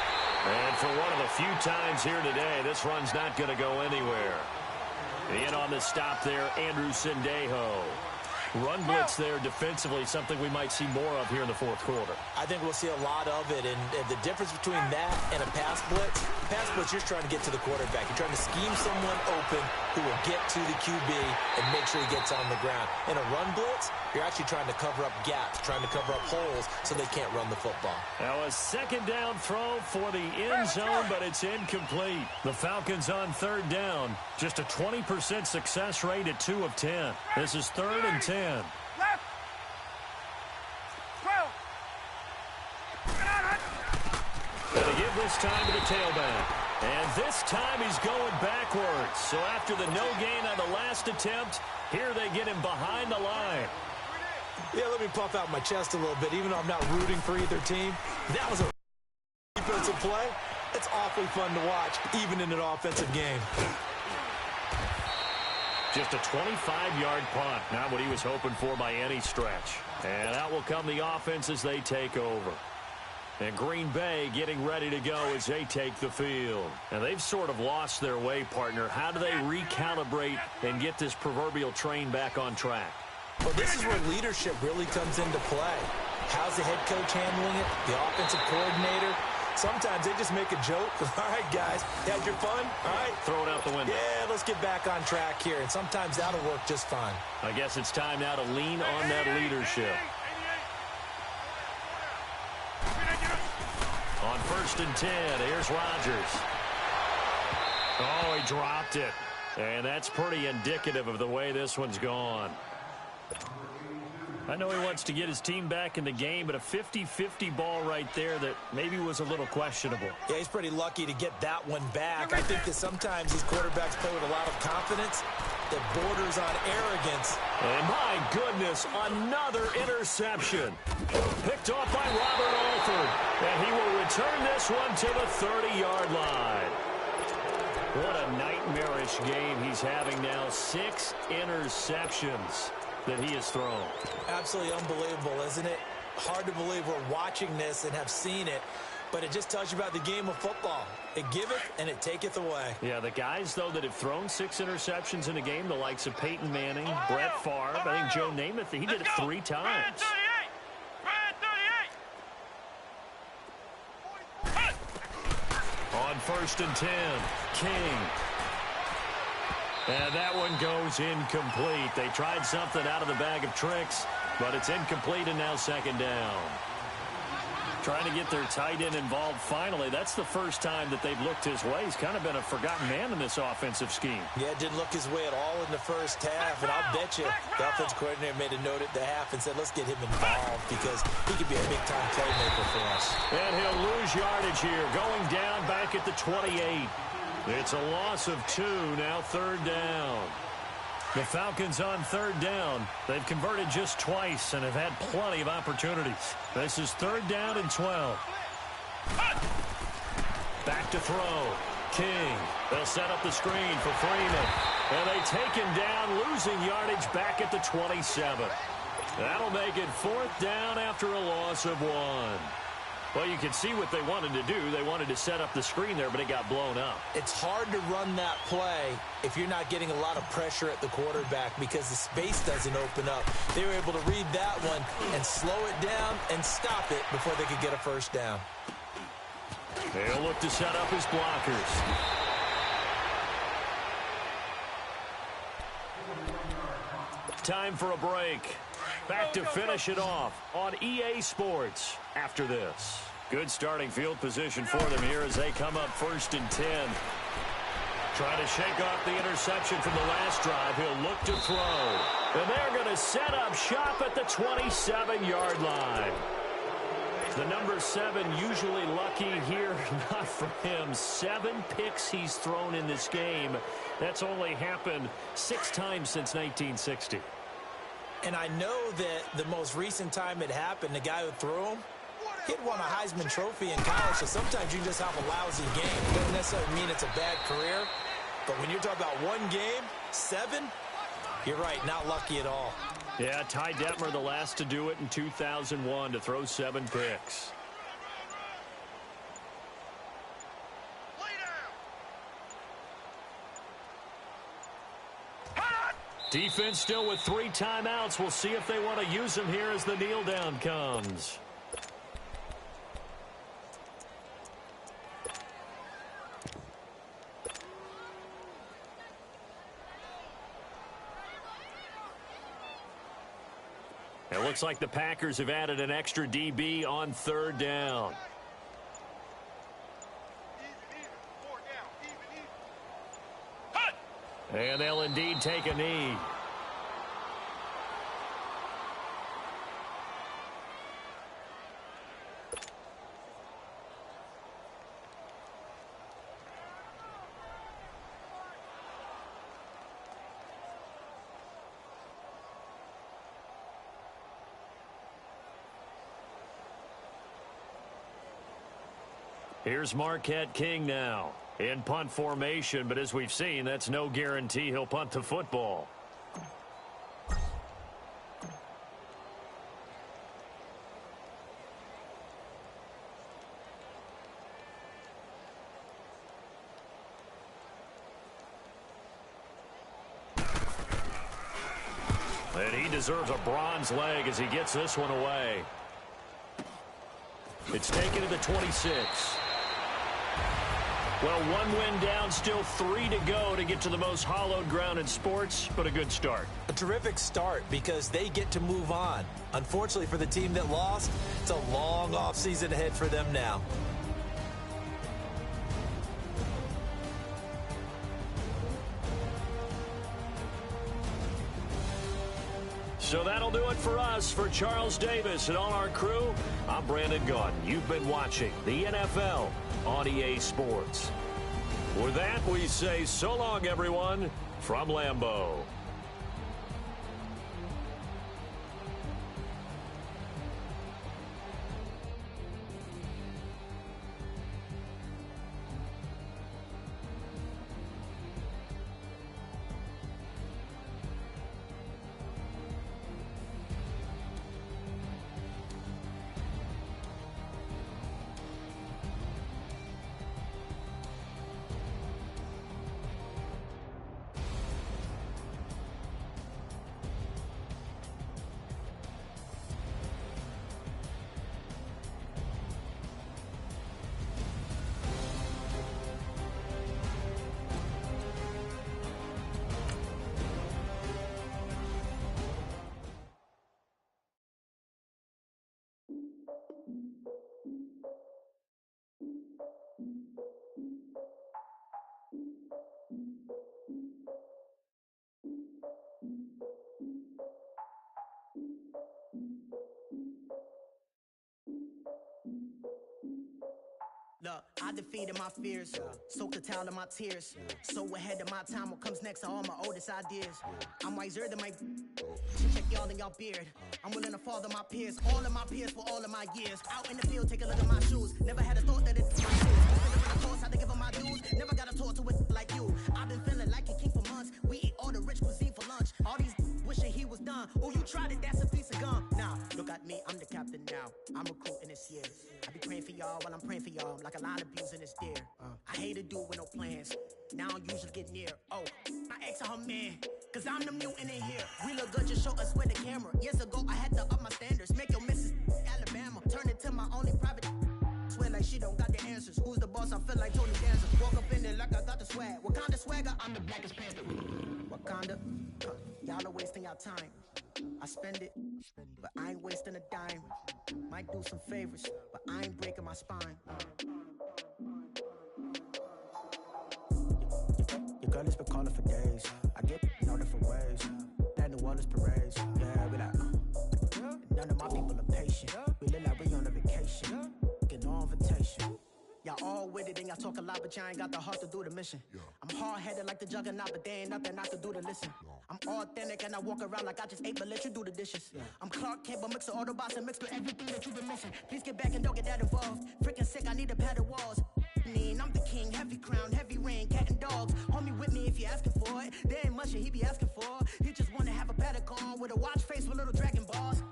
And for one of the few times here today, this run's not going to go anywhere. In on the stop there, Andrew Sendejo. Run blitz there defensively, something we might see more of here in the 4th quarter. I think we'll see a lot of it, and the difference between that and a pass blitz, you're trying to get to the quarterback. You're trying to scheme someone open who will get to the QB and make sure he gets on the ground. In a run blitz, you're actually trying to cover up gaps, trying to cover up holes so they can't run the football. Now a 2nd down throw for the end zone, but it's incomplete. The Falcons on 3rd down. Just a 20% success rate at 2 of 10. This is 3rd and 10. Left. 12. Gonna give this time to the tailback. And this time he's going backwards. So after the no gain on the last attempt, here they get him behind the line. Yeah, let me puff out my chest a little bit, even though I'm not rooting for either team. That was a defensive play. It's awfully fun to watch, even in an offensive game. Just a 25-yard punt, not what he was hoping for by any stretch. And out will come the offense as they take over. And Green Bay getting ready to go as they take the field. And they've sort of lost their way, partner. How do they recalibrate and get this proverbial train back on track? Well, this is where leadership really comes into play. How's the head coach handling it? The offensive coordinator? Sometimes they just make a joke. All right, guys, had your fun? All right. Throw it out the window. Yeah, let's get back on track here. And sometimes that'll work just fine. I guess it's time now to lean on that leadership. On 1st and 10, here's Rodgers. Oh, he dropped it. And that's pretty indicative of the way this one's gone. I know he wants to get his team back in the game, but a 50-50 ball right there that maybe was a little questionable. Yeah, he's pretty lucky to get that one back. I think that sometimes these quarterbacks play with a lot of confidence that borders on arrogance. And my goodness, another interception. Picked off by Robert Alford. And he will return this one to the 30-yard line. What a nightmarish game he's having now. 6 interceptions that he has thrown. Absolutely unbelievable, isn't it? Hard to believe we're watching this and have seen it, but it just tells you about the game of football. It giveth and it taketh away. Yeah, the guys, though, that have thrown 6 interceptions in a game, the likes of Peyton Manning, Brett Favre, I think Joe Namath, he did it 3 times. On 1st and 10, King. And that one goes incomplete. They tried something out of the bag of tricks, but it's incomplete and now 2nd down. Trying to get their tight end involved finally. That's the first time that they've looked his way. He's kind of been a forgotten man in this offensive scheme. Yeah, didn't look his way at all in the first half. And I'll bet you the offense coordinator made a note at the half and said, let's get him involved because he could be a big-time playmaker for us. And he'll lose yardage here. Going down back at the 28. It's a loss of 2, now 3rd down. The Falcons on 3rd down. They've converted just twice and have had plenty of opportunities. This is 3rd down and 12. Back to throw. King. They'll set up the screen for Freeman. And they take him down, losing yardage back at the 27. That'll make it 4th down after a loss of 1. Well, you can see what they wanted to do. They wanted to set up the screen there, but it got blown up. It's hard to run that play if you're not getting a lot of pressure at the quarterback because the space doesn't open up. They were able to read that one and slow it down and stop it before they could get a 1st down. They'll look to set up his blockers. Time for a break. Back to finish it off on EA Sports after this. Good starting field position for them here as they come up 1st and 10. Trying to shake off the interception from the last drive. He'll look to throw. And they're going to set up shop at the 27-yard line. The number 7 usually lucky here. Not for him. 7 picks he's thrown in this game. That's only happened 6 times since 1960. And I know that the most recent time it happened, the guy who threw him, he had won a Heisman Trophy in college, so sometimes you just have a lousy game. It doesn't necessarily mean it's a bad career, but when you're talking about 1 game, 7, you're right, not lucky at all. Yeah, Ty Detmer, the last to do it in 2001, to throw 7 picks. Defense still with 3 timeouts. We'll see if they want to use them here as the kneel down comes. It looks like the Packers have added an extra DB on 3rd down. And they'll indeed take a knee. Here's Marquette King now in punt formation, but as we've seen, that's no guarantee he'll punt the football. And he deserves a bronze leg as he gets this one away. It's taken to the 26. Well, 1 win down, still 3 to go to get to the most hallowed ground in sports, but a good start. A terrific start because they get to move on. Unfortunately for the team that lost, it's a long offseason ahead for them now. So that'll do it for us. For Charles Davis and all our crew, I'm Brandon Gaudin. You've been watching the NFL on EA Sports. With that, we say so long, everyone, from Lambeau. Look, I defeated my fears, soaked the towel of my tears. So ahead of my time, what comes next are all my oldest ideas. I'm wiser than my check y'all in y'all beard. I'm willing to father my peers, all of my peers for all of my years. Out in the field, take a look at my shoes. Never had a thought that it's my shoes. Of course, had to give them my dues. Never got a talk to it like you. I've been feeling like a king for months. We eat all the rich cuisine for lunch. All these wishing he was done. Oh, you tried it, that's a piece of gum. Now, look at me, I'm the captain now. I'm recruiting this year. I be praying for y'all while I'm praying for y'all. Like a line abusing this deer. I hate to do with no plans. Now I usually get near. Oh, my ex are her man. Cause I'm the mutant in here. We look good, just show us where the camera. Years ago, I had to up my standards. Make your missus Alabama. Turn it to my only private. Swear like she don't got the answers. Who's the boss? I feel like Tony Dancer. Walk up in there like I got the swag. Wakanda swagger, I'm the blackest panther. Wakanda, y'all are wasting our time. I spend it, but I ain't wasting a dime. Might do some favors, but I ain't breaking my spine. Your girl has been calling for days. I get in all different ways. That New Orleans parades. Yeah, we like, none of my people are patient. We live like we on a vacation. Get no invitation. Y'all all with it and y'all talk a lot, but y'all ain't got the heart to do the mission. I'm hard-headed like the juggernaut, but there ain't nothing I can do to listen. I'm authentic and I walk around like I just ate, but let you do the dishes. I'm Clark Kent, but mix of Autobots and mixed with everything that you've been missing. Please get back and don't get that involved. Freaking sick, I need a pad of walls. I'm the king, heavy crown, heavy rain, cat and dogs. Homie with me if you're asking for it. There ain't much that he be asking for. He just wanna have a paddock on with a watch face with little dragon balls.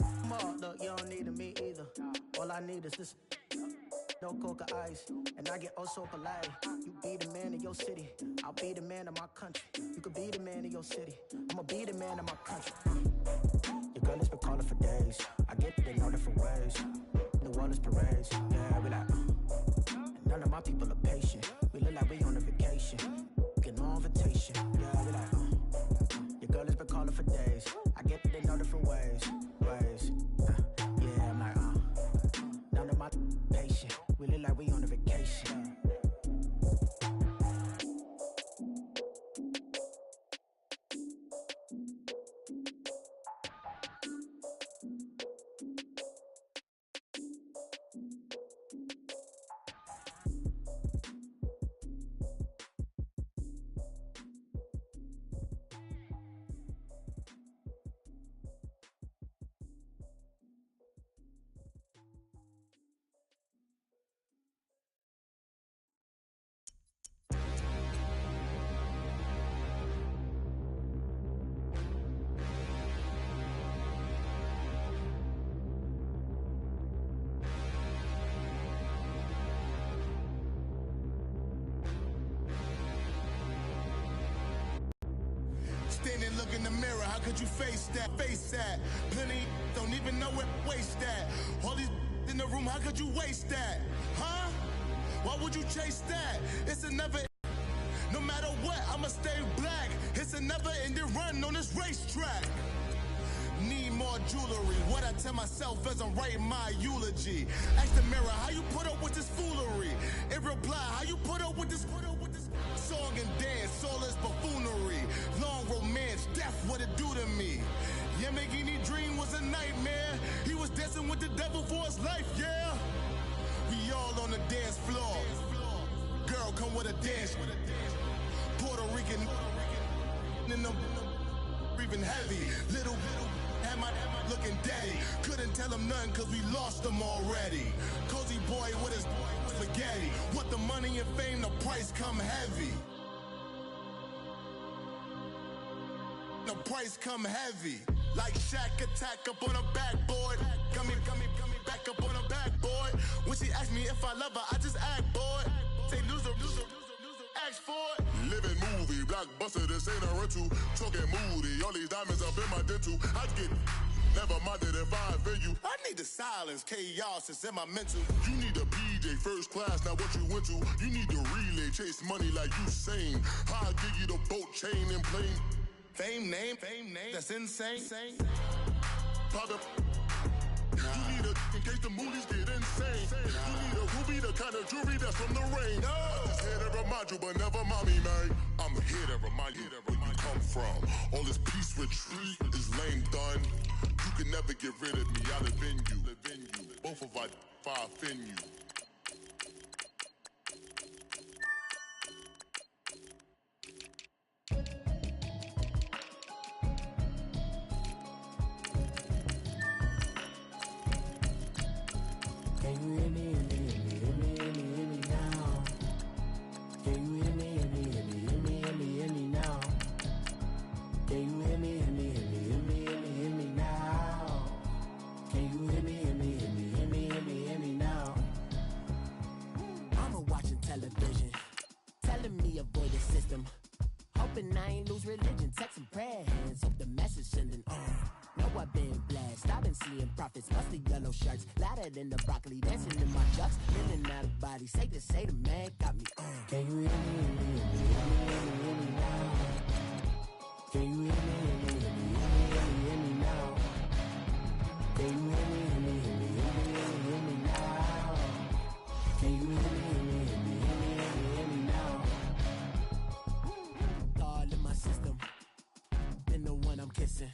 Look, you don't need me either. All I need is this. No coca ice, and I get oh so polite. You be the man of your city, I'll be the man of my country. You could be the man of your city, I'ma be the man of my country. Your girl has been calling for days. I get it in all different ways. New Orleans parades, yeah, we like. And none of my people are patient. We look like we on a vacation. Get no invitation, yeah, we like. Your girl has been calling for days. I get it in all different ways. Yeah, I'm like, none of my patient. We look like we on a vacation. Stand and look in the mirror, how could you face that? Face that. Plenty don't even know where waste that. All these in the room, how could you waste that? Huh? Why would you chase that? It's another. No matter what, I'ma stay black. It's a never-ending run on this racetrack. Need more jewelry. What I tell myself as I'm writing my eulogy. Ask the mirror, how you put up with this foolery? It reply, how you put up with this song and dance, all this buffoonery. Long romance, death, what it do to me? Yamagini dream was a nightmare. He was dancing with the devil for his life, yeah. We all on the dance floor. Girl, come with a dance. Puerto Rican in the breathing heavy. Little had my looking daddy. Couldn't tell him nothing cause we lost him already. Cozy boy with his spaghetti. With the money and fame, the price come heavy. The price come heavy. Like Shaq attack up on a backboard. Come back up on a backboard. When she asked me if I love her, I just act bored. Say loser, ask for it. Living movie, blockbuster, this ain't a rental. Talking moody, all these diamonds up in my dental. I get never minded if I offend you. I need the silence, chaos is in my mental. You need a PJ, first class, not what you went to. You need the relay, chase money like you sane. I'll give you the boat, chain, and plane. Fame name, that's insane. Private. You need a in case the movies get insane. You need a ruby, the kind of jewelry that's from the rain. I'm just here to remind you, but never mind me, man. I'm here to remind you where you come from. All this peace retreat is lame done. You can never get rid of me. I live in you. Both of our offend you. Can you hear me, hear me, hear me, hear me, hear me now? Can you hear me, hear me, hear me, hear me, hear me, hear me now? Can you hear me, hear me, hear me, hear me, hear me, hear me now? Can you hear me, hear me, hear me, hear me, hear me, hear me now? Mama watching television, telling me avoid the system. Hoping I ain't lose religion, text some prayer hands, hope the message sending on. Know I've been blessed, I've been seeing prophets, mostly yellow shirts, louder than the broccoli, dancing in my chucks, feeling out of body, safe to say the man got me on. Can you hear me, hear me, hear me, hear me, hear me, hear me now? Can you hear me, hear me, hear me, hear me, hear me, hear me now? Can you hear me, hear me, hear me, hear me, hear me, hear me now? Can you hear me, hear me, hear me, hear me, hear me, hear me now? All in my system, been the one I'm kissing.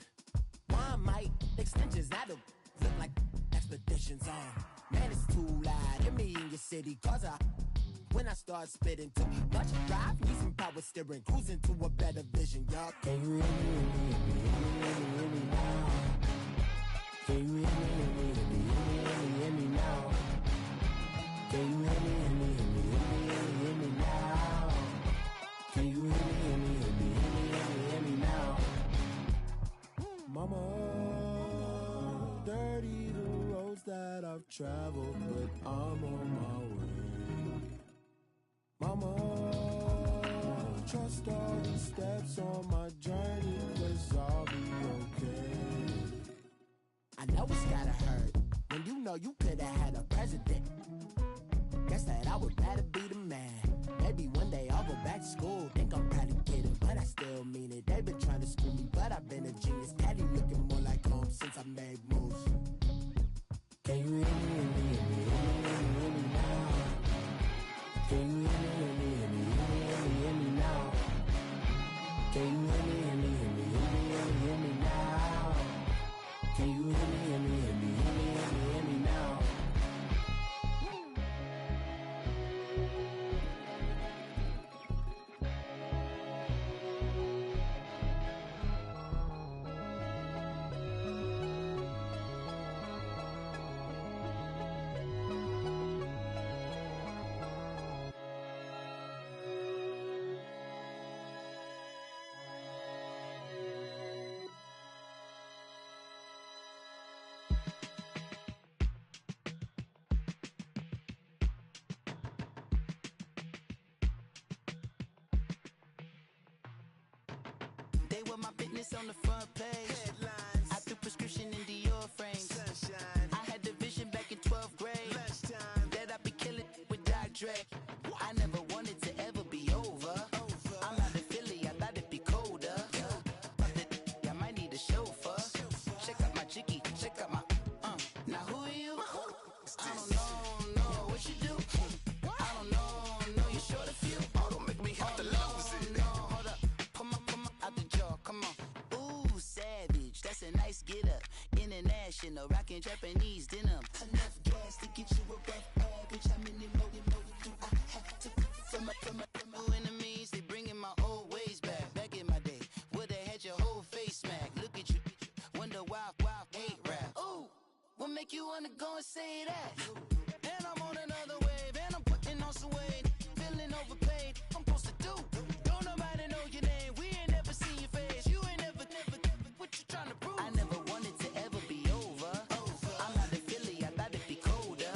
Why might extensions that'll look like expeditions on? Man, it's too loud. Hear me in your city, cause when I start spitting too much drive, need some power steering, cruising to a better vision, y'all. Can you hear me, hear me, hear me, hear me, hear me now? Can you hear me, hear me, hear me, hear me, hear me, hear me now? Can you hear me, hear me, hear me, hear me, hear me, hear me now? Can you hear me, hear me, hear me, hear me, hear me, hear me now? Mama, dirty the roads that I've traveled, but I'm on my way. Mama, trust all the steps on my journey, 'cause I'll be okay. I know it's gotta hurt when you know you could've had a president. Guess that I would rather be the man. Maybe one day I'll go back to school. Think I'm probably kidding, but I still mean it. They've been trying to school me, but I've been a genius. Daddy looking more like home since I made moves. Can you hear me, hear me, hear me, hear me, hear me, hear me now? Can you hear me, hear me, hear me, hear me, hear me, hear me now? Can you hear me, hear me, hear me, hear me, hear me, hear me now? Can you hear me, hear me, hear me, hear me, hear me, hear me now? They were my business on the front page. Headlines. I threw prescription in Dior frames. Sunshine. I had the vision back in 12th grade. Lunchtime. That I'd be killing with Dr. Dre. I never wanted to ever be over. I'm out of Philly, I thought it'd be colder. I might need a chauffeur. Check out my chicky, check out my, Now who are you? I don't know what you do. I don't know you're short a few. Oh, don't make me have to lose it. No, hold up, pull my out the jaw, come on. Ooh, savage, that's a nice get up. International, rockin' Japanese denim. Enough gas to get you a rough average. How many more do I have to from my enemies? They bringing my old ways back. Back in my day, would've had your whole face smacked. Look at you, wonder why hate rap. Ooh, what make you wanna go and say that? And I'm on another wave, and I'm putting on some weight. Feeling overpaid, I'm supposed to do. Don't nobody know your name, we ain't never seen your face. You ain't never, what you trying to prove? I never wanted to ever be over. I'm out of Philly, I thought it'd be colder.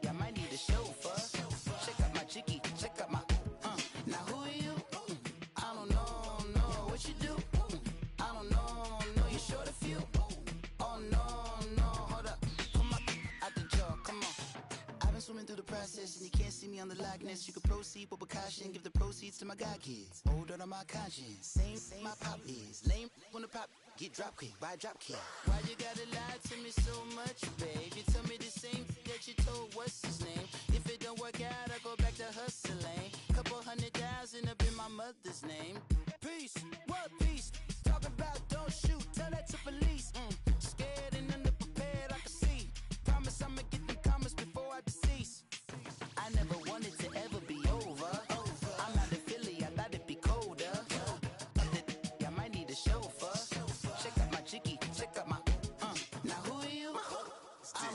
I might need a chauffeur. Check out my chicky, check out my, Now who are you? I don't know what you do. I don't know you're short a few. Oh no, hold up, come on, out the jaw, come on. I've been swimming through the process and you can't see me on the Loch Ness. You can proceed with caution, give the proceeds to my god kids. Hold on my conscience, same my pop is. Lame when the pop get drop quick, buy drop kick. Why you gotta lie to me so much, babe? You tell me the same that you told what's his name. If it don't work out, I go back to hustling. Couple 100,000 up in my mother's name. Peace, what peace? Talk about don't shoot, tell that to police. Scared and underprepared, I can see. Promise I'ma get the comments before I decease. I never wanted to ever be over. I'm out of Philly, I thought it'd be colder. I might need a chauffeur. Check out my chicky, check out my, Now who are you? I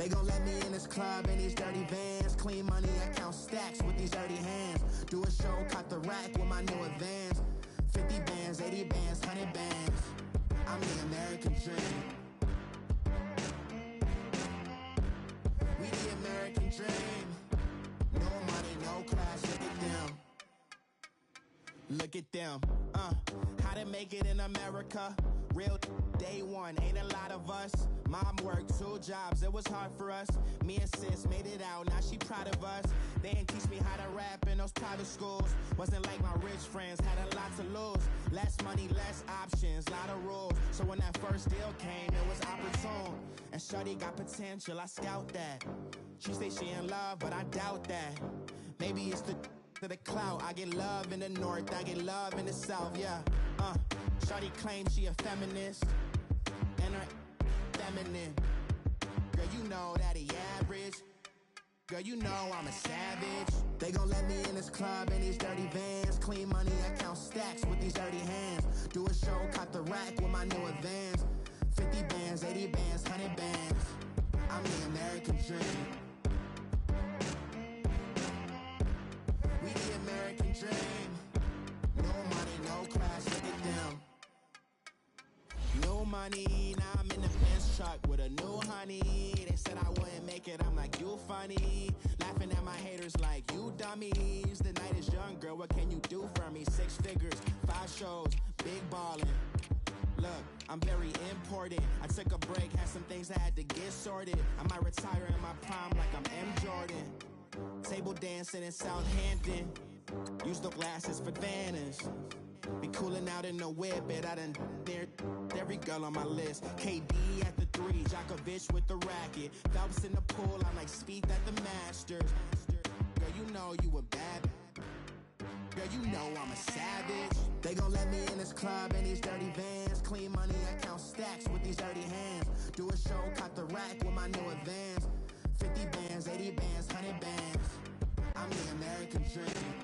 They gon' let me in this club in these dirty vans. Clean money, I count stacks with these dirty hands. Do a show, cut the rack with my new advance. 50 bands, 80 bands, 100 bands. I'm the American dream. We the American dream. No money, no class, look at them. Look at them, how to make it in America. Real day one, ain't a lot of us. Mom worked 2 jobs, it was hard for us. Me and sis made it out, now she proud of us. They didn't teach me how to rap in those private schools. Wasn't like my rich friends, had a lot to lose. Less money, less options, lot of rules. So when that first deal came, it was opportune. And shorty got potential, I scout that. She say she in love, but I doubt that. Maybe it's to the clout. I get love in the north, I get love in the south, yeah. Shawty claims she a feminist, and her feminine. Girl, you know that he average. Girl, you know I'm a savage. They gon' let me in this club in these dirty vans. Clean money, I count stacks with these dirty hands. Do a show, cut the rack with my new advance. 50 bands, 80 bands, 100 bands. I'm the American dream. We the American dream. No money, no class, look at them. No money, now I'm in the Benz truck with a new honey. They said I wouldn't make it, I'm like, you funny. Laughing at my haters like, you dummies. The night is young, girl, what can you do for me? 6 figures, 5 shows, big ballin'. Look, I'm very important. I took a break, had some things I had to get sorted. I might retire in my prime like I'm M. Jordan. Table dancing in Southampton. Use the glasses for Vannas. Be coolin' out in the whip, but I done dared every girl on my list. KD at the 3, Djokovic with the racket. Phelps in the pool, I'm like Speed at the Masters. Girl, you know you a bad. Girl, you know I'm a savage. They gon' let me in this club in these dirty vans. Clean money, I count stacks with these dirty hands. Do a show, cut the rack with my new advance. 50 bands, 80 bands, 100 bands. I'm the American dream.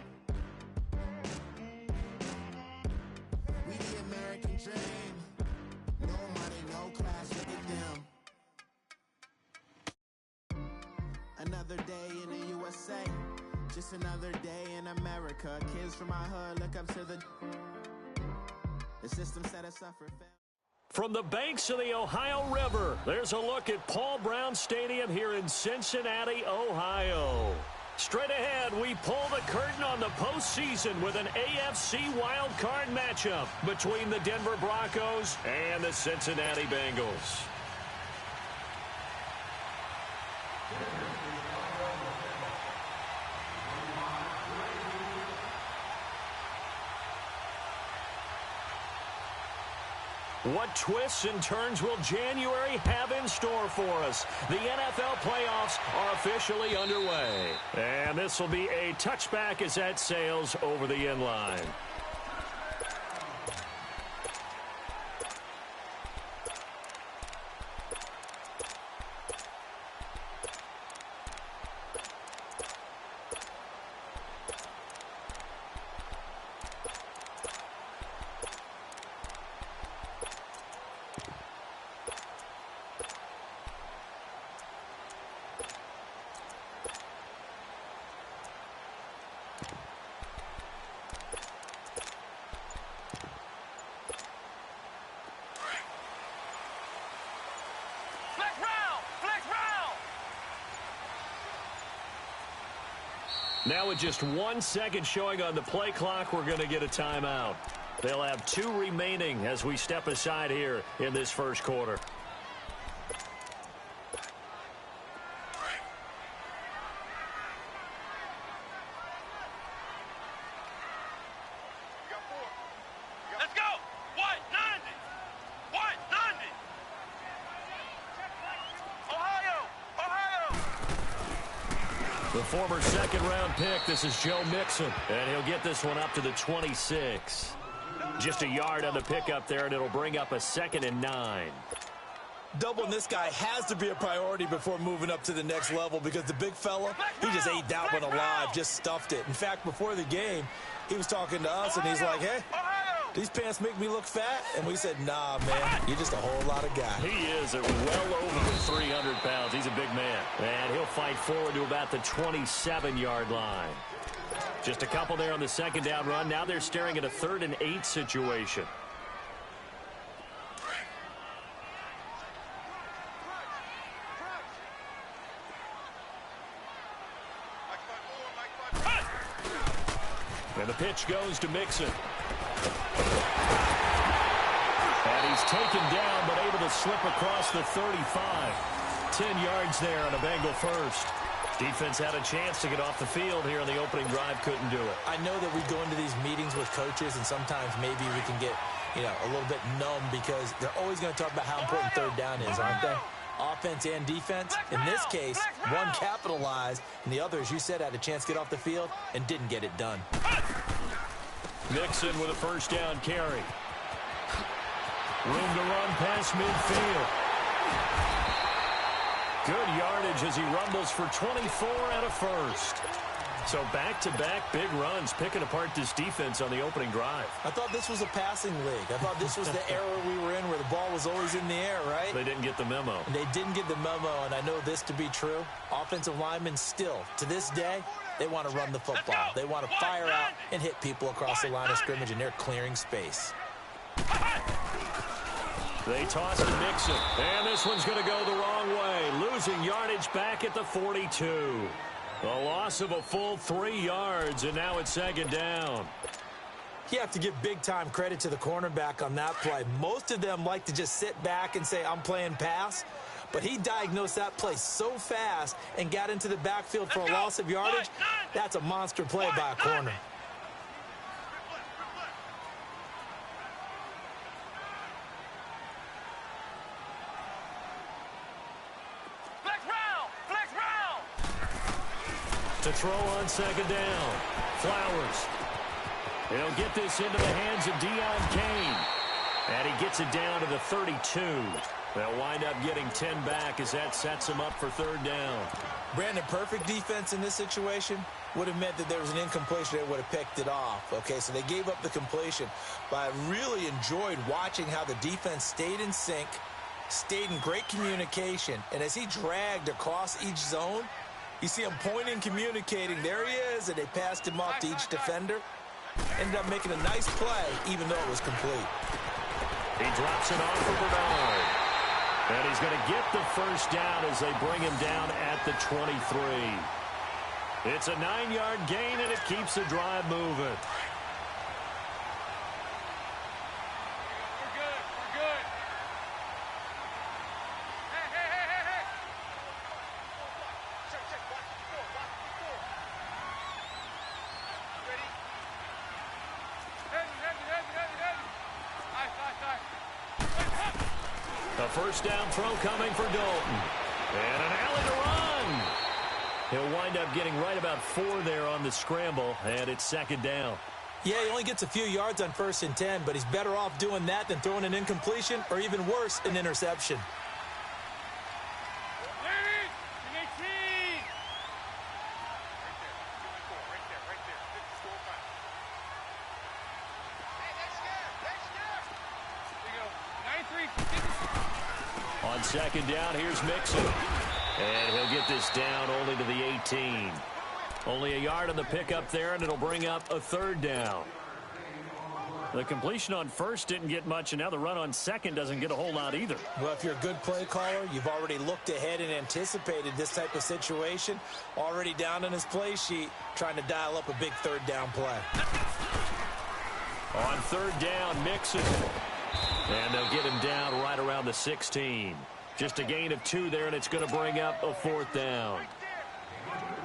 We the American dream. No money, no class, look at them. Another day in the USA. Just another day in America. Kids from my hood look up to the system set us up for fail. From the banks of the Ohio River, there's a look at Paul Brown Stadium here in Cincinnati, Ohio. Straight ahead, we pull the curtain on the postseason with an AFC wildcard matchup between the Denver Broncos and the Cincinnati Bengals. What twists and turns will January have in store for us? The NFL playoffs are officially underway. And this will be a touchback as that sails over the end line. Now with just 1 second showing on the play clock, we're going to get a timeout. They'll have 2 remaining as we step aside here in this first quarter. Let's go! 190! 190! Ohio! Ohio! The former second-round pick, this is Joe Mixon, and he'll get this one up to the 26. Just a yard on the pickup there, and it'll bring up a 2nd and 9. Doubling this guy has to be a priority before moving up to the next level because the big fella, he just ate that one alive, just stuffed it. In fact, before the game, he was talking to us, and he's like, hey, these pants make me look fat? And we said, nah, man, you're just a whole lot of guy. He is at well over 300 pounds. He's a big man. And he'll fight forward to about the 27-yard line. Just a couple there on the second down run. Now they're staring at a 3rd and 8 situation. And the pitch goes to Mixon. And he's taken down, but able to slip across the 35. 10 yards there on a Bengal first. Defense had a chance to get off the field here on the opening drive. Couldn't do it. I know that we go into these meetings with coaches, and sometimes maybe we can get, a little bit numb because they're always going to talk about how important 3rd down is, aren't they? Offense and defense. In this case, one capitalized, and the other, as you said, had a chance to get off the field and didn't get it done. Mixon with a first down carry. Room to run past midfield. Good yardage as he rumbles for 24 and a first. So back-to-back big runs, picking apart this defense on the opening drive. I thought this was a passing league. I thought this was the era we were in where the ball was always in the air, right? They didn't get the memo. And they didn't get the memo, and I know this to be true. Offensive linemen still, to this day, they want to run the football. They want to fire out and hit people across the line of scrimmage, and they're clearing space. They toss to Mixon, and this one's going to go the wrong way. Losing yardage back at the 42. A loss of a full 3 yards, and now it's 2nd down. You have to give big-time credit to the cornerback on that play. Most of them like to just sit back and say, I'm playing pass. But he diagnosed that play so fast and got into the backfield for a loss of yardage. That's a monster play by a corner. To throw on 2nd down. Flowers. He'll get this into the hands of Deion Kane. And he gets it down to the 32. They'll wind up getting 10 back as that sets him up for 3rd down. Brandon, perfect defense in this situation would have meant that there was an incompletion. They would have picked it off. Okay, so they gave up the completion. But I really enjoyed watching how the defense stayed in sync, stayed in great communication. And as he dragged across each zone, you see him pointing, communicating. There he is, and they passed him off to each defender. Ended up making a nice play, even though it was complete. He drops it off for Bernard. And he's going to get the first down as they bring him down at the 23. It's a 9-yard gain, and it keeps the drive moving. A first down throw coming for Dalton. And an alley to run. He'll wind up getting right about 4 there on the scramble, and it's 2nd down. Yeah, he only gets a few yards on 1st and 10, but he's better off doing that than throwing an incompletion or even worse, an interception. On 2nd down, here's Mixon. And he'll get this down only to the 18. Only a yard on the pickup there, and it'll bring up a 3rd down. The completion on 1st didn't get much, and now the run on 2nd doesn't get a whole lot either. Well, if you're a good play caller, you've already looked ahead and anticipated this type of situation. Already down on his play sheet, trying to dial up a big 3rd down play. On 3rd down, Mixon. And they'll get him down right around the 16. Just a gain of 2 there, and it's going to bring up a 4th down.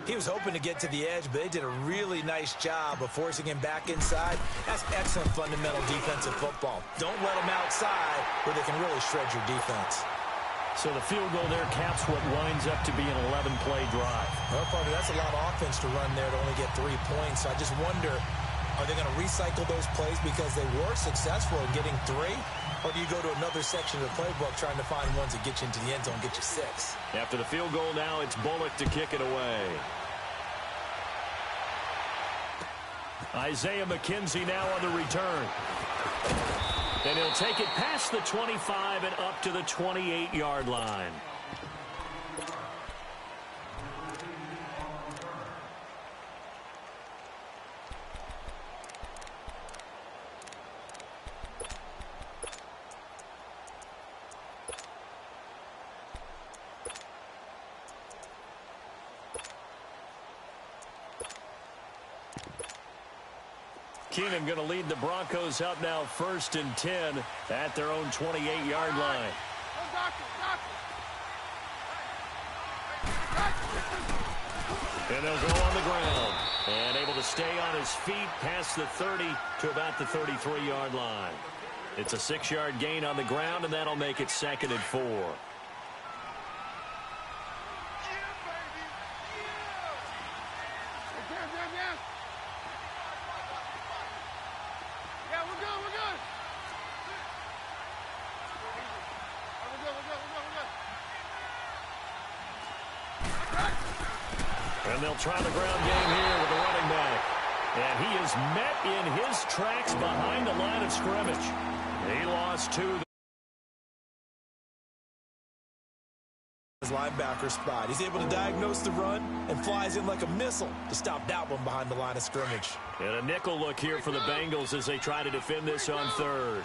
He was hoping to get to the edge, but they did a really nice job of forcing him back inside. That's excellent fundamental defensive football. Don't let him outside where they can really shred your defense. So the field goal there caps what winds up to be an 11-play drive. Well, partner, that's a lot of offense to run there to only get 3 points. I just wonder, are they going to recycle those plays because they were successful in getting 3? Or do you go to another section of the playbook trying to find ones that get you into the end zone and get you 6? After the field goal now, it's Bullock to kick it away. Isaiah McKenzie now on the return. And he'll take it past the 25 and up to the 28-yard line. Keenum going to lead the Broncos up now 1st and 10 at their own 28-yard line. And they'll go on the ground. And able to stay on his feet past the 30 to about the 33-yard line. It's a 6-yard gain on the ground, and that'll make it 2nd and 4. And they'll try the ground game here with the running back. And he is met in his tracks behind the line of scrimmage. He lost 2. His linebacker spot. He's able to diagnose the run and flies in like a missile to stop that one behind the line of scrimmage. And a nickel look here for the Bengals as they try to defend this on 3rd.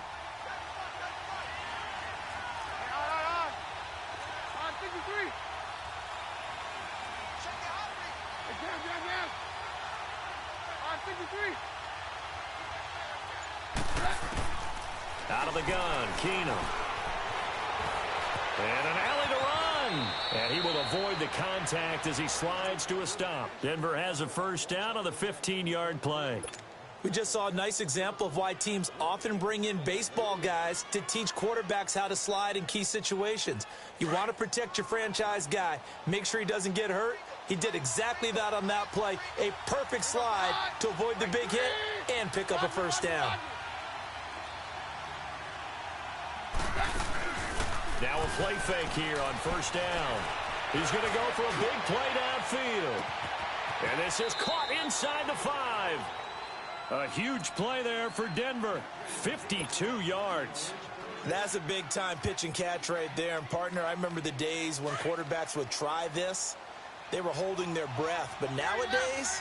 Out of the gun, Keenum. And an alley to run. And he will avoid the contact as he slides to a stop. Denver has a 1st down on the 15-yard play. We just saw a nice example of why teams often bring in baseball guys to teach quarterbacks how to slide in key situations. You want to protect your franchise guy. Make sure he doesn't get hurt. He did exactly that on that play. A perfect slide to avoid the big hit and pick up a 1st down. Now a play fake here on 1st down. He's going to go for a big play downfield. And this is caught inside the 5. A huge play there for Denver. 52 yards. That's a big-time pitch and catch right there. And, partner, I remember the days when quarterbacks would try this. They were holding their breath. But nowadays,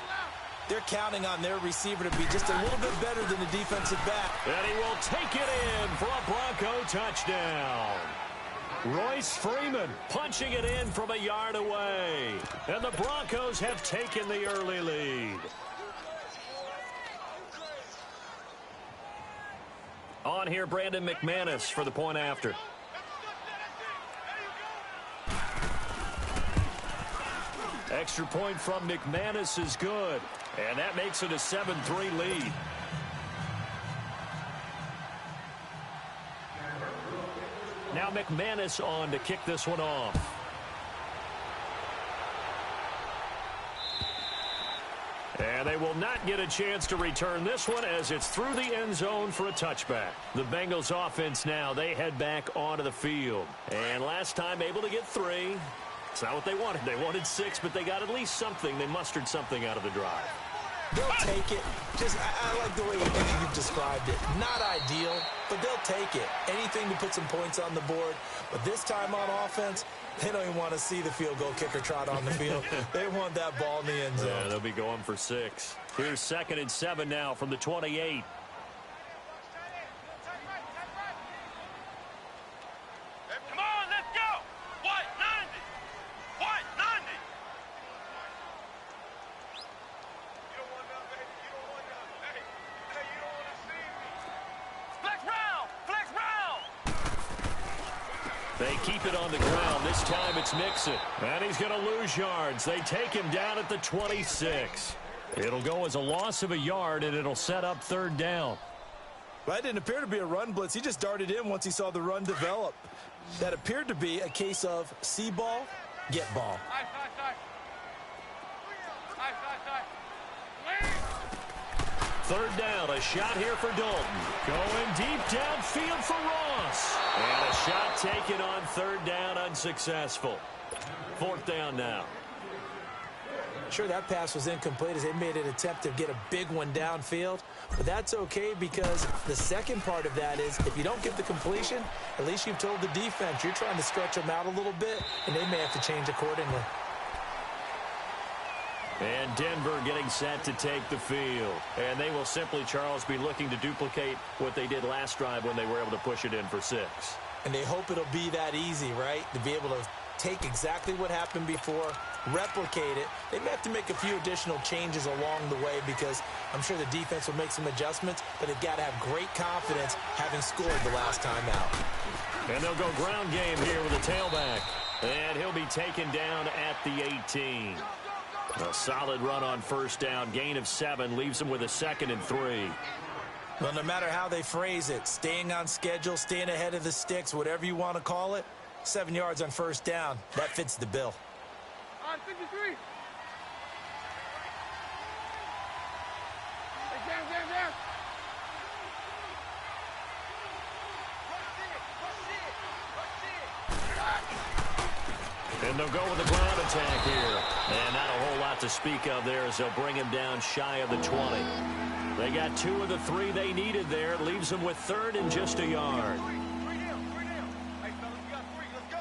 they're counting on their receiver to be just a little bit better than the defensive back. And he will take it in for a Bronco touchdown. Royce Freeman punching it in from a yard away. And the Broncos have taken the early lead. On here, Brandon McManus for the point after. Extra point from McManus is good. And that makes it a 7-3 lead. Now McManus on to kick this one off. And they will not get a chance to return this one as it's through the end zone for a touchback. The Bengals offense now, they head back onto the field. And last time able to get 3. It's not what they wanted. They wanted 6, but they got at least something. They mustered something out of the drive. They'll take it. I like the way you've described it. Not ideal, but they'll take it. Anything to put some points on the board. But this time on offense, they don't even want to see the field goal kicker trot on the field. They want that ball in the end zone. Yeah, they'll be going for 6. Here's 2nd and 7 now from the 28. Come on, let's go. White 90. White 90. You don't want none, baby. You don't want none. Hey, you don't want to see me. Flex round. Flex round. They keep it on the ground. This time it's Mixon. And he's going to lose yards. They take him down at the 26. It'll go as a loss of a yard, and it'll set up 3rd down. That didn't appear to be a run blitz. He just darted in once he saw the run develop. That appeared to be a case of see ball, get ball. Third down, a shot here for Dalton. Going deep downfield for Ross. And a shot taken on 3rd down, unsuccessful. 4th down now. Sure, that pass was incomplete as they made an attempt to get a big one downfield, but that's okay because the second part of that is if you don't get the completion, at least you've told the defense you're trying to stretch them out a little bit, and they may have to change accordingly. And Denver getting set to take the field. And they will simply, Charles, be looking to duplicate what they did last drive when they were able to push it in for 6. And they hope it'll be that easy, right? To be able to take exactly what happened before, replicate it. They may have to make a few additional changes along the way because I'm sure the defense will make some adjustments, but they've got to have great confidence having scored the last time out. And they'll go ground game here with a tailback. And he'll be taken down at the 18. A solid run on first down. Gain of 7 leaves them with a 2nd and 3. Well, no matter how they phrase it, staying on schedule, staying ahead of the sticks, whatever you want to call it, 7 yards on first down, that fits the bill. On 53. Hey, down. And they'll go with the ground attack here. And not a whole lot to speak of there as they'll bring him down shy of the 20. They got 2 of the 3 they needed there. It leaves them with 3rd and just a yard. Three down. Hey, fellas, we got 3. Let's go.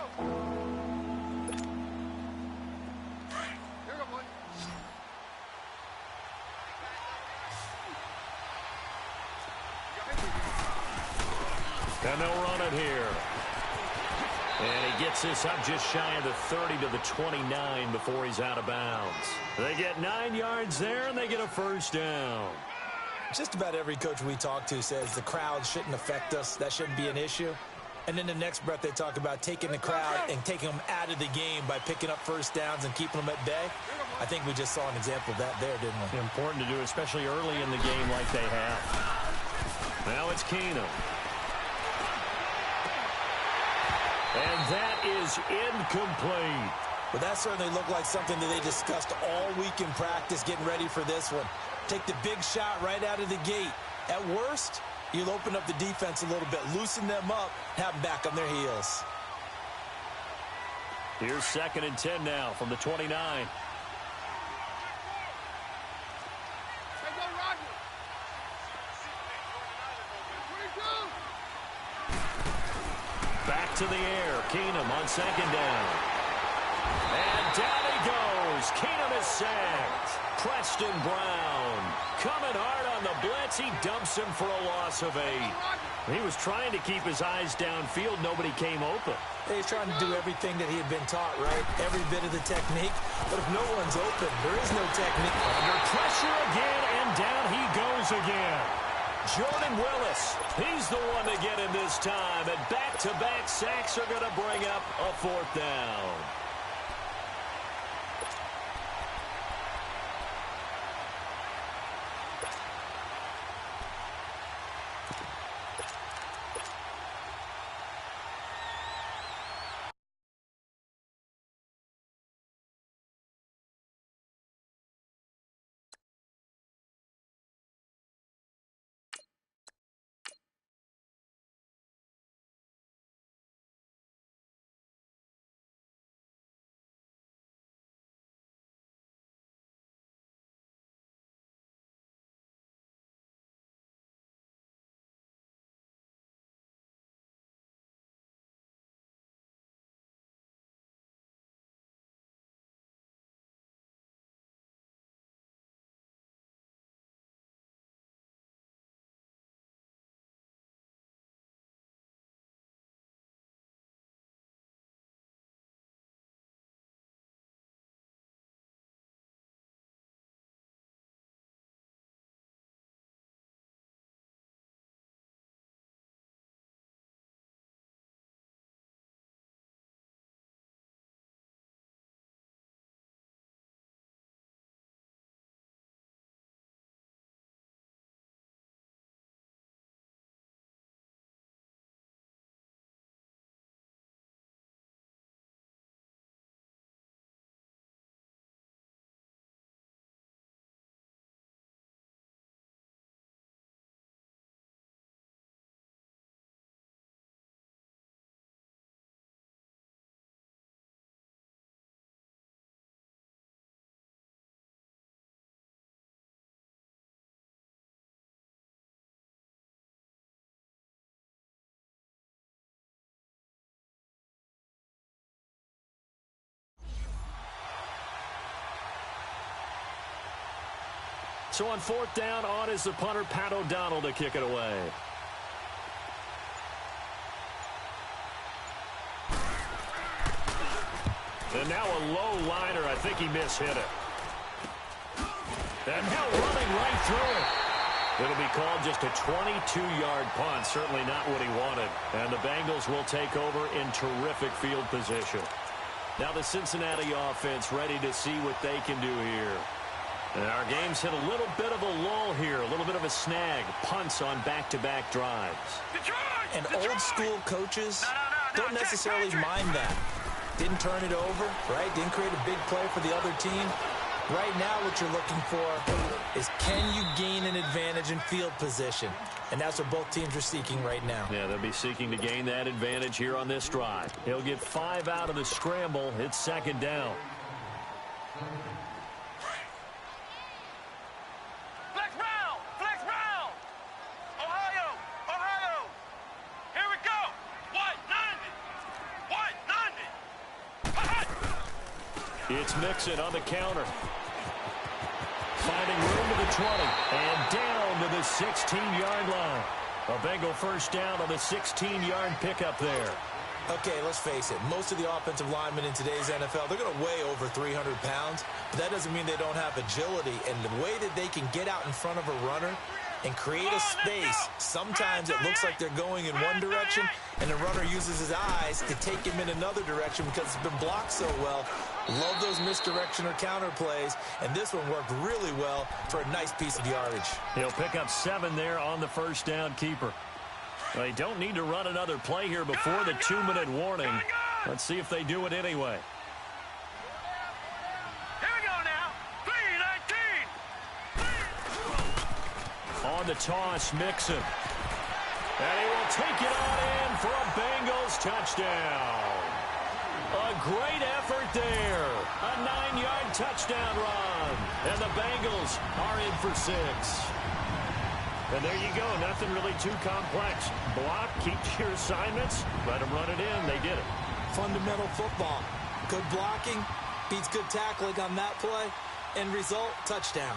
Here we go, boy. And they'll run it here. And he gets this up just shy of the 30 to the 29 before he's out of bounds. They get 9 yards there, and they get a first down. Just about every coach we talk to says the crowd shouldn't affect us. That shouldn't be an issue. And in the next breath, they talk about taking the crowd and taking them out of the game by picking up first downs and keeping them at bay. I think we just saw an example of that there, didn't we? Important to do, especially early in the game like they have. Now it's Keenum. And that is incomplete. But that certainly looked like something that they discussed all week in practice getting ready for this one. Take the big shot right out of the gate. At worst, you'll open up the defense a little bit, loosen them up, have them back on their heels. Here's 2nd and 10 now from the 29. Hey, go, Roger. 22. Back to the air. Keenum on 2nd down. And down he goes. Keenum is sacked. Preston Brown coming hard on the blitz. He dumps him for a loss of 8. He was trying to keep his eyes downfield. Nobody came open. He's trying to do everything that he had been taught, right? Every bit of the technique. But if no one's open, there is no technique. Under pressure again, and down he goes again. Jordan Willis, he's the one to get him this time. And back-to-back sacks are going to bring up a 4th down. So on fourth down, on is the punter, Pat O'Donnell, to kick it away. And now a low liner. I think he mishit it. And now running right through it. It'll be called just a 22-yard punt. Certainly not what he wanted. And the Bengals will take over in terrific field position. Now the Cincinnati offense ready to see what they can do here. And our game's hit a little bit of a lull here, a little bit of a snag. Punts on back-to-back drives. And old-school coaches don't necessarily mind that. Didn't turn it over, right? Didn't create a big play for the other team. Right now what you're looking for is, can you gain an advantage in field position? And that's what both teams are seeking right now. Yeah, they'll be seeking to gain that advantage here on this drive. He'll get 5 out of the scramble. It's second down. It's Mixon on the counter. Finding room to the 20. And down to the 16-yard line. A Bengal first down on the 16-yard pickup there. Okay, let's face it. Most of the offensive linemen in today's NFL, they're going to weigh over 300 pounds. But that doesn't mean they don't have agility. And the way that they can get out in front of a runner and create a space, sometimes it looks like they're going in one direction, and the runner uses his eyes to take him in another direction because it's been blocked so well. Love those misdirection or counter plays, and this one worked really well for a nice piece of yardage. He'll pick up 7 there on the first down keeper. They don't need to run another play here before the 2-minute warning. Let's see if they do it anyway. On the toss, Mixon. And he will take it on in for a Bengals touchdown. A great effort there. A 9-yard touchdown run. And the Bengals are in for 6. And there you go. Nothing really too complex. Block, keep your assignments, let them run it in. They did it. Fundamental football. Good blocking beats good tackling on that play. End result, touchdown.